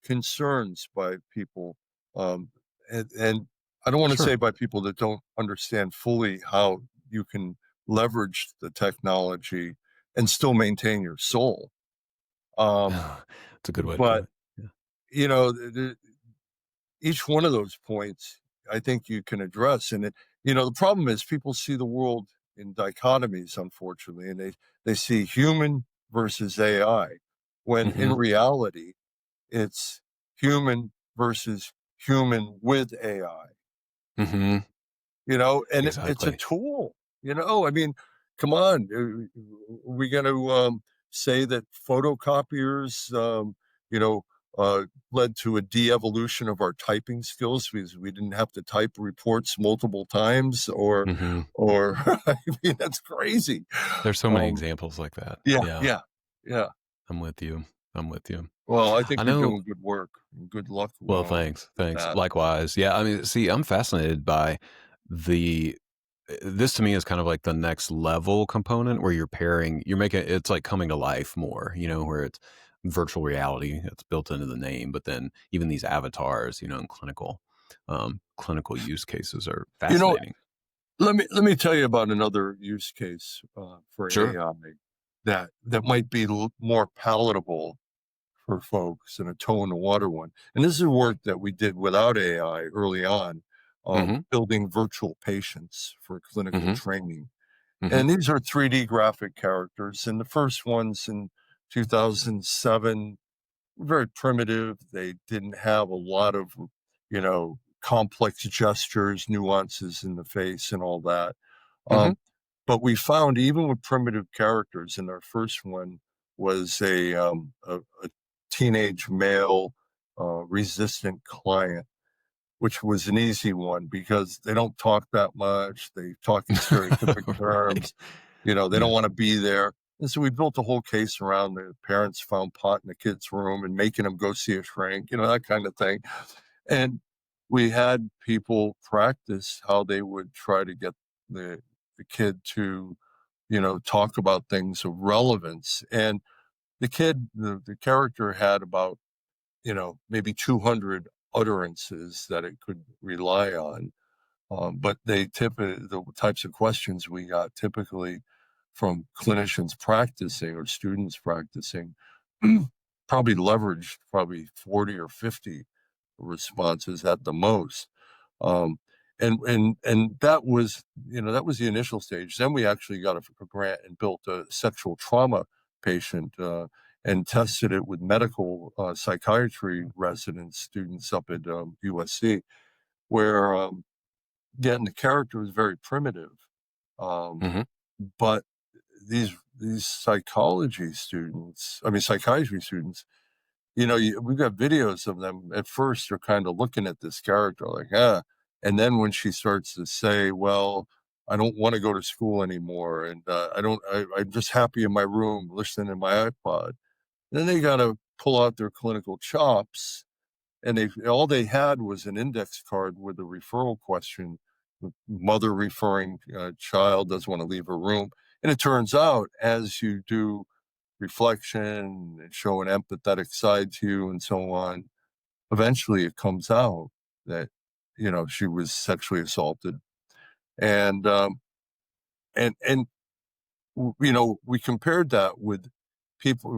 concerns by people, um, and I don't want to say Sure. by people that don't understand fully how you can leverage the technology and still maintain your soul. Um, It's a good way to put but it. Yeah. you know, each one of those points, I think you can address, and the problem is people see the world in dichotomies, unfortunately, and they see human versus AI, when in Hmm. reality it's human versus human with AI. Hmm. And it's a Exactly. tool. I mean, come on, are we going to say that photocopiers, you know, led to a de-evolution of our typing skills because we didn't have to type reports multiple times, Hmm. or I mean, that's crazy. There's so many Um, examples like that. yeah, Yeah. yeah, yeah. I'm with you. I'm with you. Well, I I think you're know. doing good work. And good luck Well, thanks. with Thanks. that. Likewise. Yeah. I mean, see, I'm fascinated by the this to me is kind of like the next level component where you're making it's like coming to life more, where it's virtual reality, it's built into the name, but then even these avatars, in clinical use cases are You know, fascinating. let me tell you about another use case for Sure. AI that might be more palatable for folks and a toe in the water one. And this is work that we did without AI early on, Mm-hmm. building virtual patients for clinical Mm-hmm. training. Mm-hmm. And these are 3D graphic characters. And the first ones in 2007 were very primitive. They didn't have a lot of, complex gestures, nuances in the face, and all that. Mm-hmm. Um, but we found even with primitive characters, and our first one was a teenage male, resistant client, which was an easy one because they don't talk that much. They talk in stereotypic Right. terms. You know, they Yeah. don't want to be there. And so we built a whole case around the parents found pot in the kid's room and making them go see a shrink, that kind of thing. And we had people practice how they would try to get the kid to, talk about things of relevance. And the character had about, maybe 200 utterances that it could rely on. But the types of questions we got typically from clinicians practicing or students practicing probably leveraged probably 40 or 50 responses at the most. Um, and that was the initial stage. Then we actually got a grant and built a sexual trauma patient and tested it with medical psychiatry residents, students up at USC, where again the character was very primitive, um, Mhm. but these psychiatry students, we've got videos of them. At first, they're kind of looking at this character like, and then when she starts to say, "Well, I don't want to go to school anymore, and I'm just happy in my room listening to my iPod." Then they got to pull out their clinical chops, and all they had was an index card with a referral question. Mother referring child doesn't want to leave her room, and it turns out as you do reflection and show an empathetic side to you and so on, eventually it comes out that she was sexually assaulted. And um and and we compared that with people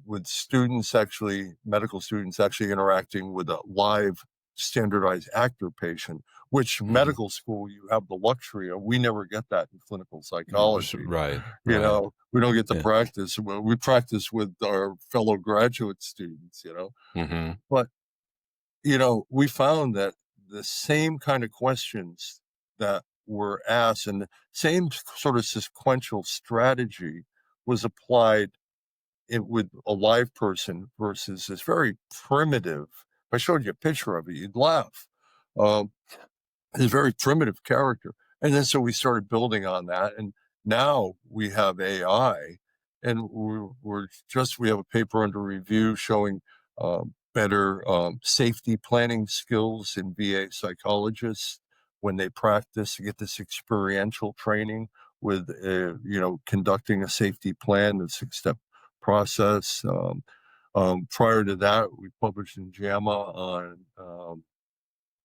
with students, actually medical students actually interacting with a live standardized actor patient, which Mhm. medical school you have the luxury of. We never get that in clinical psychology. Right, right. We don't get to Yeah. practice. Well, we practice with our fellow graduate students, Mhm. but we found that the same kind of questions that were asked and the same sort of sequential strategy was applied with a live person versus this very primitive. If I showed you a picture of it, you'd laugh. Um, his very primitive character. And then so we started building on that. And now we have AI, and we have a paper under review showing better safety planning skills in VA psychologists when they practice to get this experiential training with, conducting a safety plan, the 6-step process. Prior to that, we published in JAMA on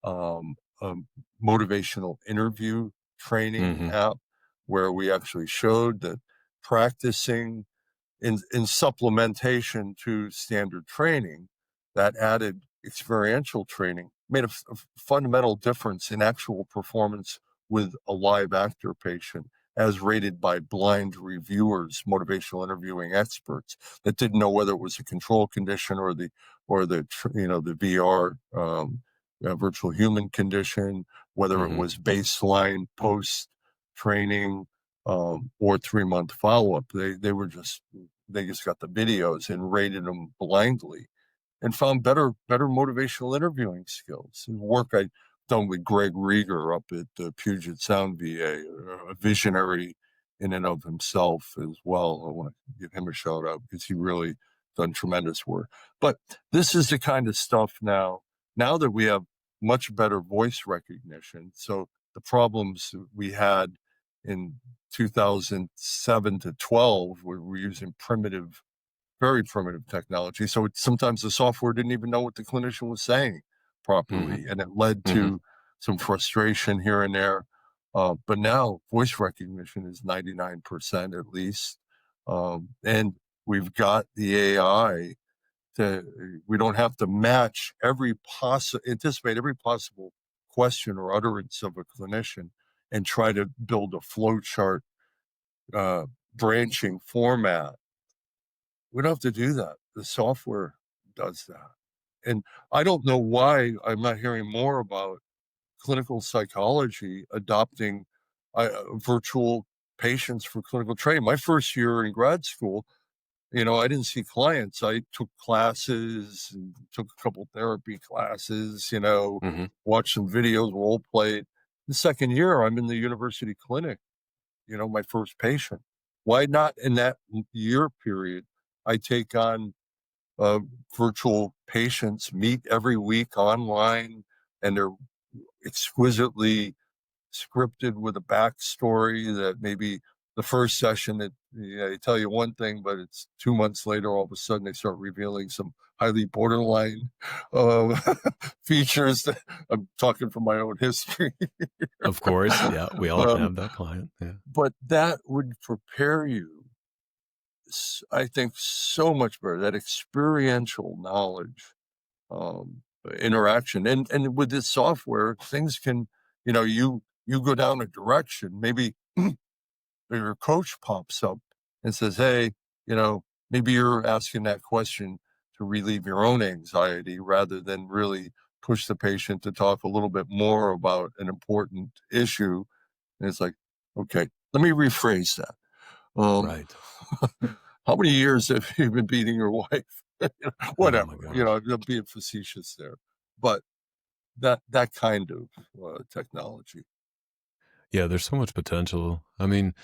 a motivational interview training Mhm. app where we actually showed that practicing in supplementation to standard training, that added experiential training made a fundamental difference in actual performance with a live actor patient as rated by blind reviewers, motivational interviewing experts that didn't know whether it was a control condition or the VR virtual human condition, whether it Mhm. was baseline post training or 3-month follow up. They just got the videos and rated them blindly and found better motivational interviewing skills. And work I done with Greg Rieger up at the Puget Sound VA, a visionary in and of himself as well. I want to give him a shout out because he really done tremendous work. But this is the kind of stuff now that we have much better voice recognition. So the problems we had in 2007 to 12, where we're using very primitive technology. So sometimes the software didn't even know what the clinician was saying Mhm. properly, and it led Mhm. to some frustration here and there. But now voice recognition is 99% at least, and we've got the AI we don't have to anticipate every possible question or utterance of a clinician and try to build a flowchart uh, branching format. We don't have to do that. The software does that. And I don't know why I'm not hearing more about clinical psychology adopting virtual patients for clinical training. My first year in grad school, I didn't see clients. I took classes and took a couple therapy classes, Hmm. watched some videos, role played. The second year, I'm in the university clinic, my first patient. Why not in that year period? I take on uh, virtual patients, meet every week online, and they're exquisitely scripted with a backstory that maybe the first session they tell you one thing, but it's 2 months later, all of a sudden they start revealing some highly borderline uh, features. I'm talking from my own history. Of course. Yeah. We all um, have that client. Yeah. but that would prepare you, I think, so much better. That experiential knowledge, interaction, and with this software, things can, you go down a direction. Maybe your coach pops up and says, "Hey, maybe you're asking that question to relieve your own anxiety rather than really push the patient to talk a little bit more about an important issue." And it's like, okay, let me rephrase that. Um, Right. how many years have you been beating your wife? Oh my Whatever, gosh. I'm being facetious there, but that kind of technology. Yeah. There's so much potential. I mean,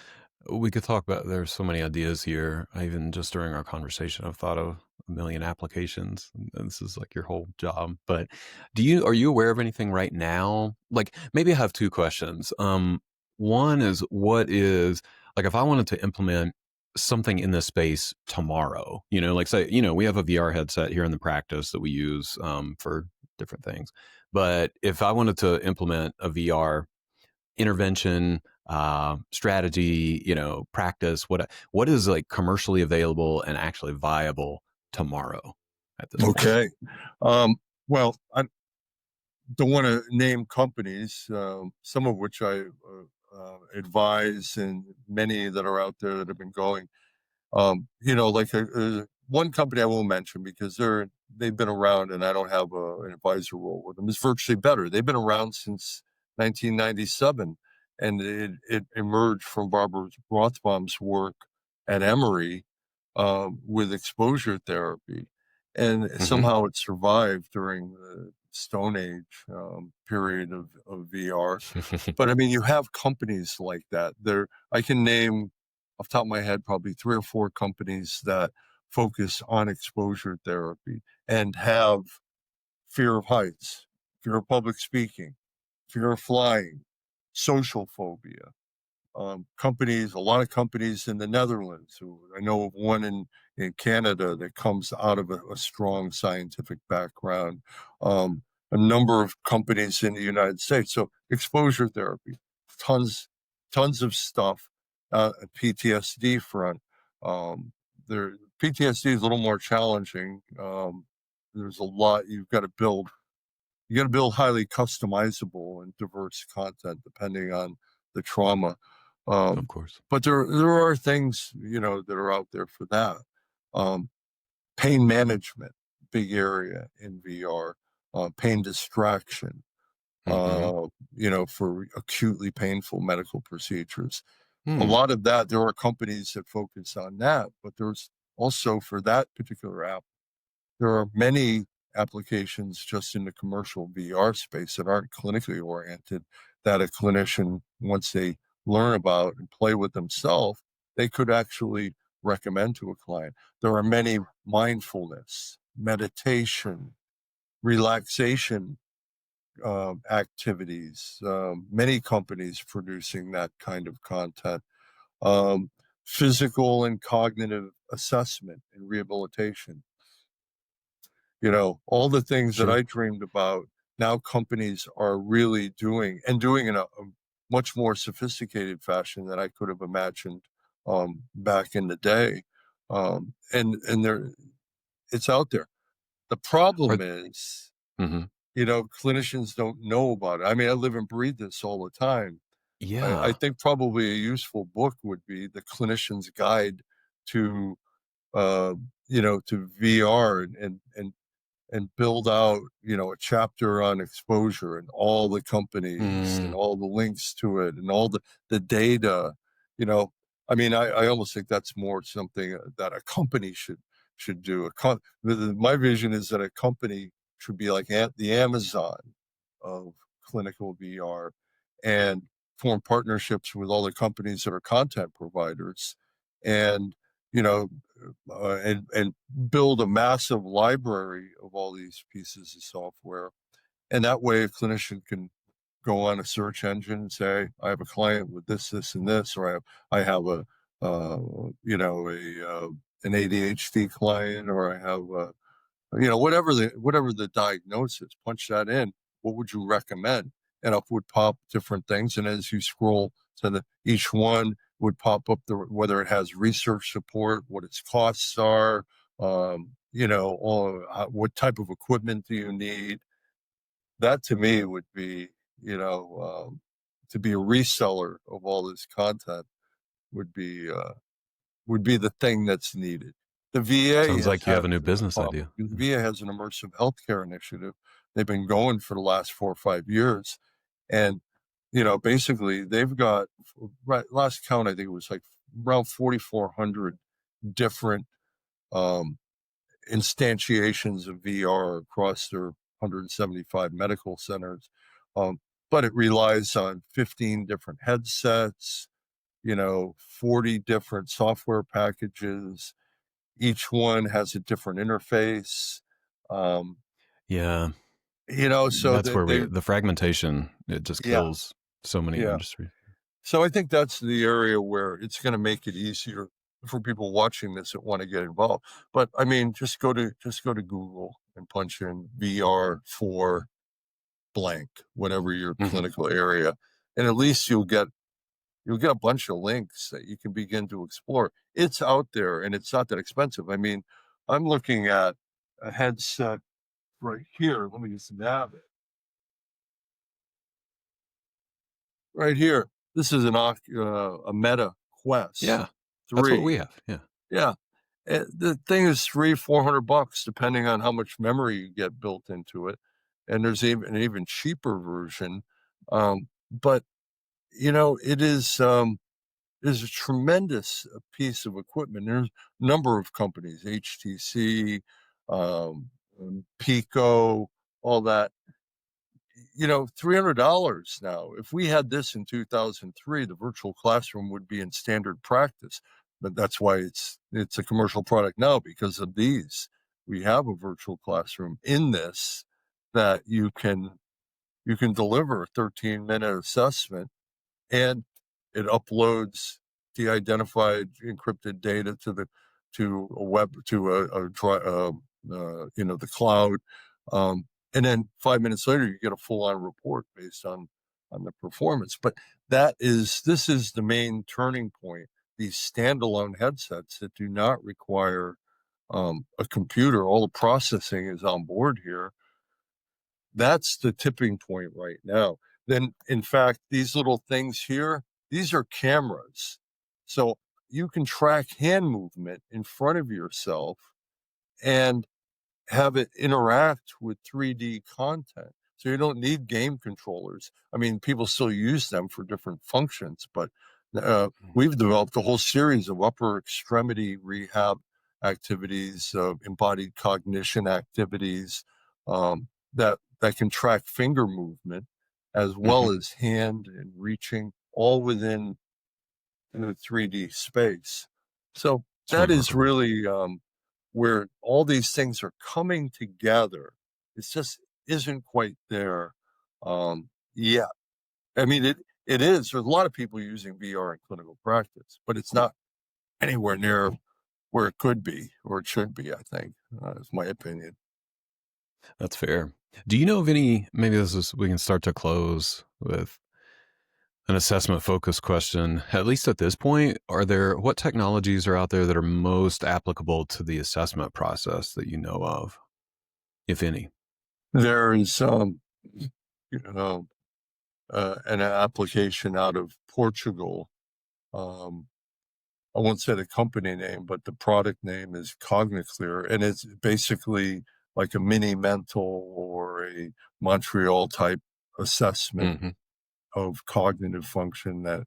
we could talk about there's so many ideas here. I even just during our conversation, I've thought of a million applications. And this is like your whole job. But are you aware of anything right now? Like maybe I have two questions. One is what is like if I wanted to implement something in this space tomorrow, like say, we have a VR headset here in the practice that we use for different things. But if I wanted to implement a VR intervention, strategy, practice, what is like commercially available and actually viable tomorrow at this point? Okay. Well, I don't want to name companies, some of which I advise, and many that are out there that have been going. Like one company I won't mention because they've been around, and I don't have an advisor role with them. It's virtually better. They've been around since 1997, and it emerged from Barbara Rothbaum's work at Emory with exposure therapy, and Hmm. somehow it survived during the Stone Age period of VR. But I mean, you have companies like that. I can name off the top of my head probably three or four companies that focus on exposure therapy and have fear of heights, fear of public speaking, fear of flying, social phobia. A lot of companies in the Netherlands. I know of one in Canada that comes out of a strong scientific background. A number of companies in the United States. So exposure therapy, tons, tons of stuff. PTSD front. There, PTSD is a little more challenging. There's a lot you've got to build. You got to build highly customizable and diverse content depending on the trauma. Of Um, course. but there are things that are out there for that. Um, Pain management, big area in VR. Pain distraction. Hmm. For acutely painful medical procedures. A Hmm. lot of that, there are companies that focus on that, but there's also for that particular app there are many applications just in the commercial VR space that aren't clinically oriented that a clinician, once they learn about and play with themselves, they could actually recommend to a client. There are many mindfulness, meditation, relaxation activities, many companies producing that kind of content. Um, Physical and cognitive assessment and rehabilitation, all the things that Sure. I dreamed about, now companies are really doing in a much more sophisticated fashion than I could have imagined back in the day. And it's out there. The Are, problem is, mhm. clinicians don't know about it. I mean, I live and breathe this all the time. I Yeah. think probably a useful book would be the clinician's guide to, to VR and build out, a chapter on exposure and all the companies and Mm, all the links to it and all the data. You know, I mean, I almost think that's more something that a company should do. My vision is that a company should be like the Amazon of clinical VR and form partnerships with all the companies that are content providers, and you know, and build a massive library of all these pieces of software. And that way, a clinician can go on a search engine and say, I have a client with this, this, and this, or I have a, an ADHD client, or I have, whatever the diagnosis, punch that in. What would you recommend? And up would pop different things. And as you scroll to each one would pop up whether it has research support, what its costs are, or what type of equipment do you need. That to me would be, to be a reseller of all this content would be the thing that's needed. The VA Sounds has like you had have a new a business problem. idea. The VA has an immersive healthcare initiative. They've been going for the last 4 or 5 years, and basically they've got, right, last count I think it was like around 4,400 different um, instantiations of VR across their 175 medical centers. Um, but it relies on 15 different headsets, 40 different software packages. Each one has a different interface. Um, Yeah, so that's where they, the fragmentation, it just yeah, kills so many yeah. industries. So I think that's the area where it's going to make it easier for people watching this that want to get involved. But I mean, just go to Google and punch in VR for blank, whatever your Mhm. clinical area, and at least you'll get a bunch of links that you can begin to explore. It's out there and it's not that expensive. I mean, I'm looking at a headset right here. Let me just nab it right here. This is a Meta Quest Yeah, that's what 3. we have, yeah. Yeah. The thing is 300-400 bucks, depending on how much memory you get built into it. And there's even an even cheaper version. But it is a tremendous piece of equipment. There's a number of companies, HTC, um, Pico, all that. $300 now. If we had this in 2003, the virtual classroom would be in standard practice. But that's why it's a commercial product now, because of these. We have a virtual classroom in this that you can deliver a 13-minute assessment, and it uploads de-identified encrypted data to a web to the cloud, and then 5 minutes later you get a full-on report based on the performance. But this is the main turning point. These standalone headsets that do not require a computer, all the processing is on board here. That's the tipping point right now. Then, in fact, these little things here, these are cameras. So you can track hand movement in front of yourself and have it interact with 3D content. So you don't need game controllers. I mean, people still use them for different functions, but Mhm. we've developed a whole series of upper extremity rehab activities, embodied cognition activities, that can track finger movement as Mhm. well as hand and reaching, all within the 3D space. So It's that is remarkable. really where all these things are coming together. It just isn't quite there yet. I mean, it is. There's a lot of people using VR in clinical practice, but it's not anywhere near where it could be or it should be, I think, is my opinion. That's fair. Do you know of any, maybe we can start to close with an assessment focused question. At least at this point, what technologies are out there that are most applicable to the assessment process that you know of, if any? There is you know, an application out of Portugal. Um, I won't say the company name, but the product name is CogniClear, and it's basically like a mini mental or a Montreal type assessment Mhm. of cognitive function that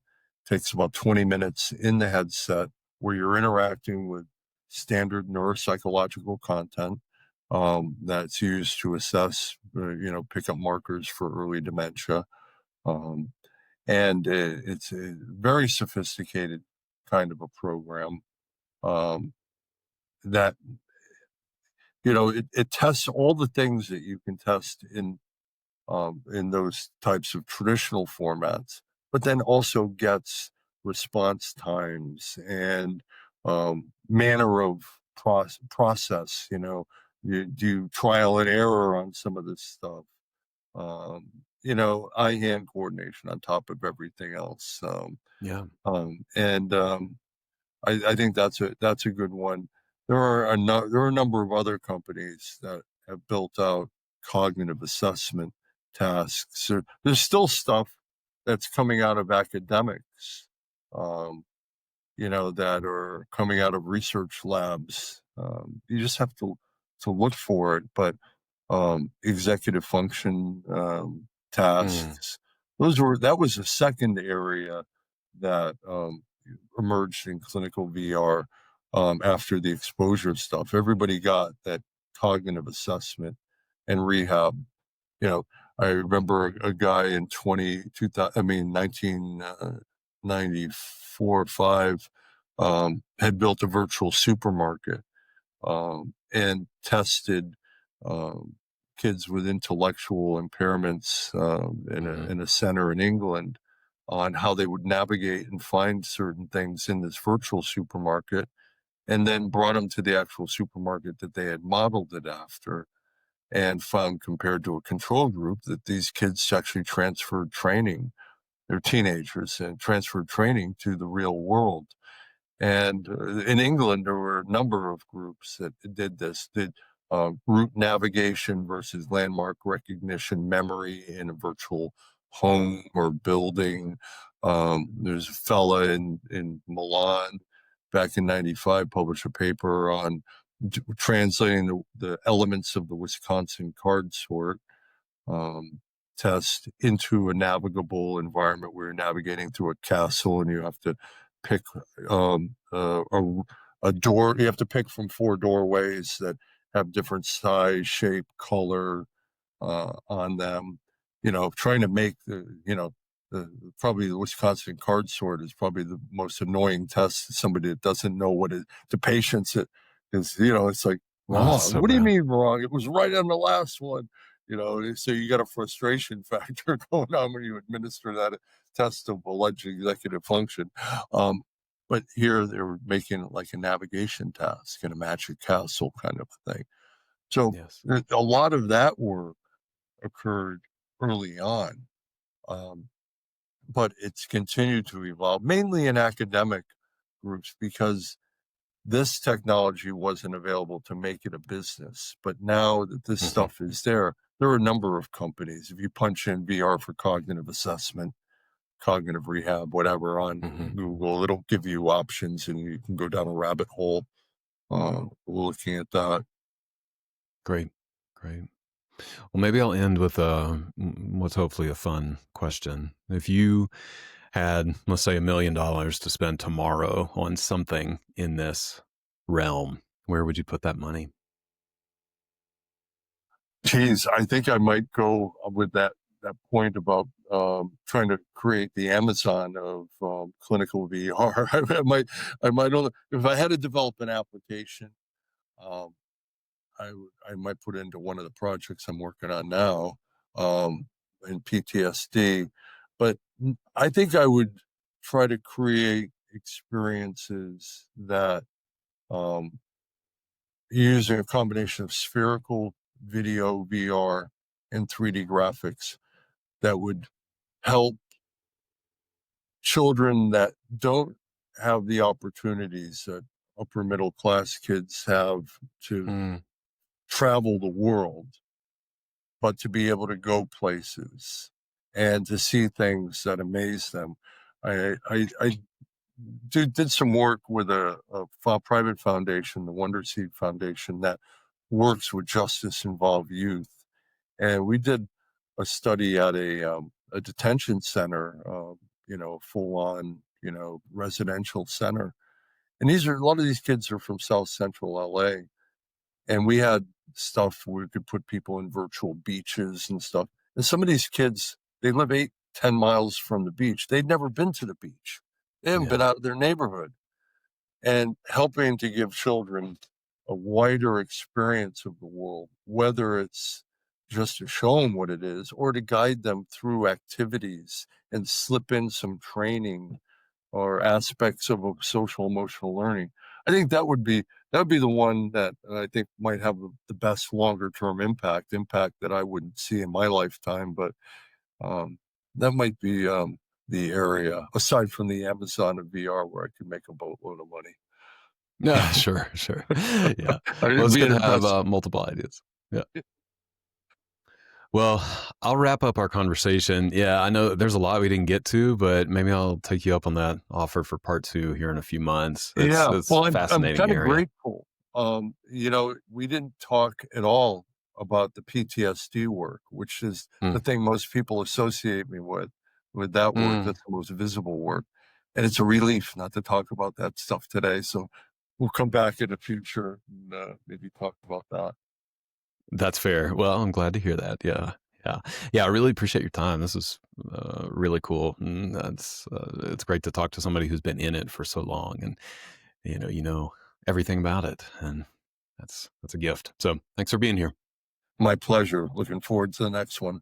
Takes about 20 minutes in the headset where you're interacting with standard neuropsychological content that's used to assess, pick up markers for early dementia. Um, and it's a very sophisticated kind of a program um, that, it tests all the things that you can test in those types of traditional formats, but then also gets response times and manner of process. You do trial and error on some of this stuff. Eye-hand coordination on top of everything else. Yeah. And I think that's a good one. There are a number of other companies that have built out cognitive assessment tasks. There's still stuff that's coming out of academics, um, that are coming out of research labs. You just have to look for it. But executive function Mm. tasks, that was a second area that emerged in clinical VR after the exposure stuff. Everybody got that cognitive assessment and rehab. You know, I remember a guy in 1994 or 5 had built a virtual supermarket and tested um, kids with intellectual impairments Mhm. in a center in England on how they would navigate and find certain things in this virtual supermarket, and then brought them to the actual supermarket that they had modeled it after, and found, compared to a control group, that these kids actually transferred training. They're teenagers and transferred training to the real world. And in England, there were a number of groups that did route navigation versus landmark recognition memory in a virtual home or building. There's a fella in Milan back in 95 published a paper on translating the elements of the Wisconsin card sort um, test into a navigable environment where you're navigating through a castle and you have to pick um, uh, a, a door. You have to pick from 4 doorways that have different size, shape, color on them. Trying to make probably the Wisconsin card sort is probably the most annoying test to somebody that doesn't know what it, to patients. It is, it's like, Oh, it's wrong. so What do you bad. mean wrong? It was right on the last one. So you got a frustration factor going on when you administer that test of alleged executive function. Um, but here they were making it like a navigation task in a magic castle kind of a thing. So Yes. a lot of that work occurred early on, um, but it's continued to evolve, mainly in academic groups, because this technology wasn't available to make it a business. But now that this Mhm. stuff is there are a number of companies. If you punch in VR for cognitive assessment, cognitive rehab, whatever, on Mhm. Google, it'll give you options and you can go down a rabbit hole looking at that. Great. Great. Well, maybe I'll end with what's hopefully a fun question. If you had, let's say, $1 million to spend tomorrow on something in this realm, where would you put that money? Geez, I think I might go with that point about trying to create the Amazon of clinical VR. I might only, if I had to develop an application, um, I might put it into one of the projects I'm working on now in PTSD. But I think I would try to create experiences that um, using a combination of spherical video, VR, and 3D graphics that would help children that don't have the opportunities that upper middle class kids have to Mm. travel the world, but to be able to go places and to see things that amaze them. I did some work with a private foundation, the Wonder Seed Foundation, that works with justice involved youth. And we did a study at a detention center, full on. residential center. And a lot of these kids are from South Central LA. And we had stuff where we could put people in virtual beaches and stuff. And some of these kids, they live 8, 10 miles from the beach. They'd never been to the beach. They haven't been Yeah. out of their neighborhood. And helping to give children a wider experience of the world, whether it's just to show them what it is or to guide them through activities and slip in some training or aspects of a social emotional learning. I think that would be the one that I think might have the best longer term impact that I wouldn't see in my lifetime. But um, that might be the area aside from the Amazon of VR where I could make a boatload of money. Yeah, sure, sure. Yeah. Well, It'd it's be good an to have investment. multiple ideas. Yeah. Well, I'll wrap up our conversation. Yeah, I know there's a lot we didn't get to, but maybe I'll take you up on that offer for part two here in a few months. Yeah, It's well, I'm fascinating kind of area. grateful. We didn't talk at all about the PTSD work, which is the Mm. thing most people associate me with that work. Mm. That's the most visible work, and it's a relief not to talk about that stuff today. So we'll come back in the future and maybe talk about that. That's fair. Well, I'm glad to hear that. Yeah. Yeah. Yeah. I really appreciate your time. This is really cool. And it's great to talk to somebody who's been in it for so long and, you know everything about it. And that's a gift. So thanks for being here. My pleasure. Looking forward to the next one.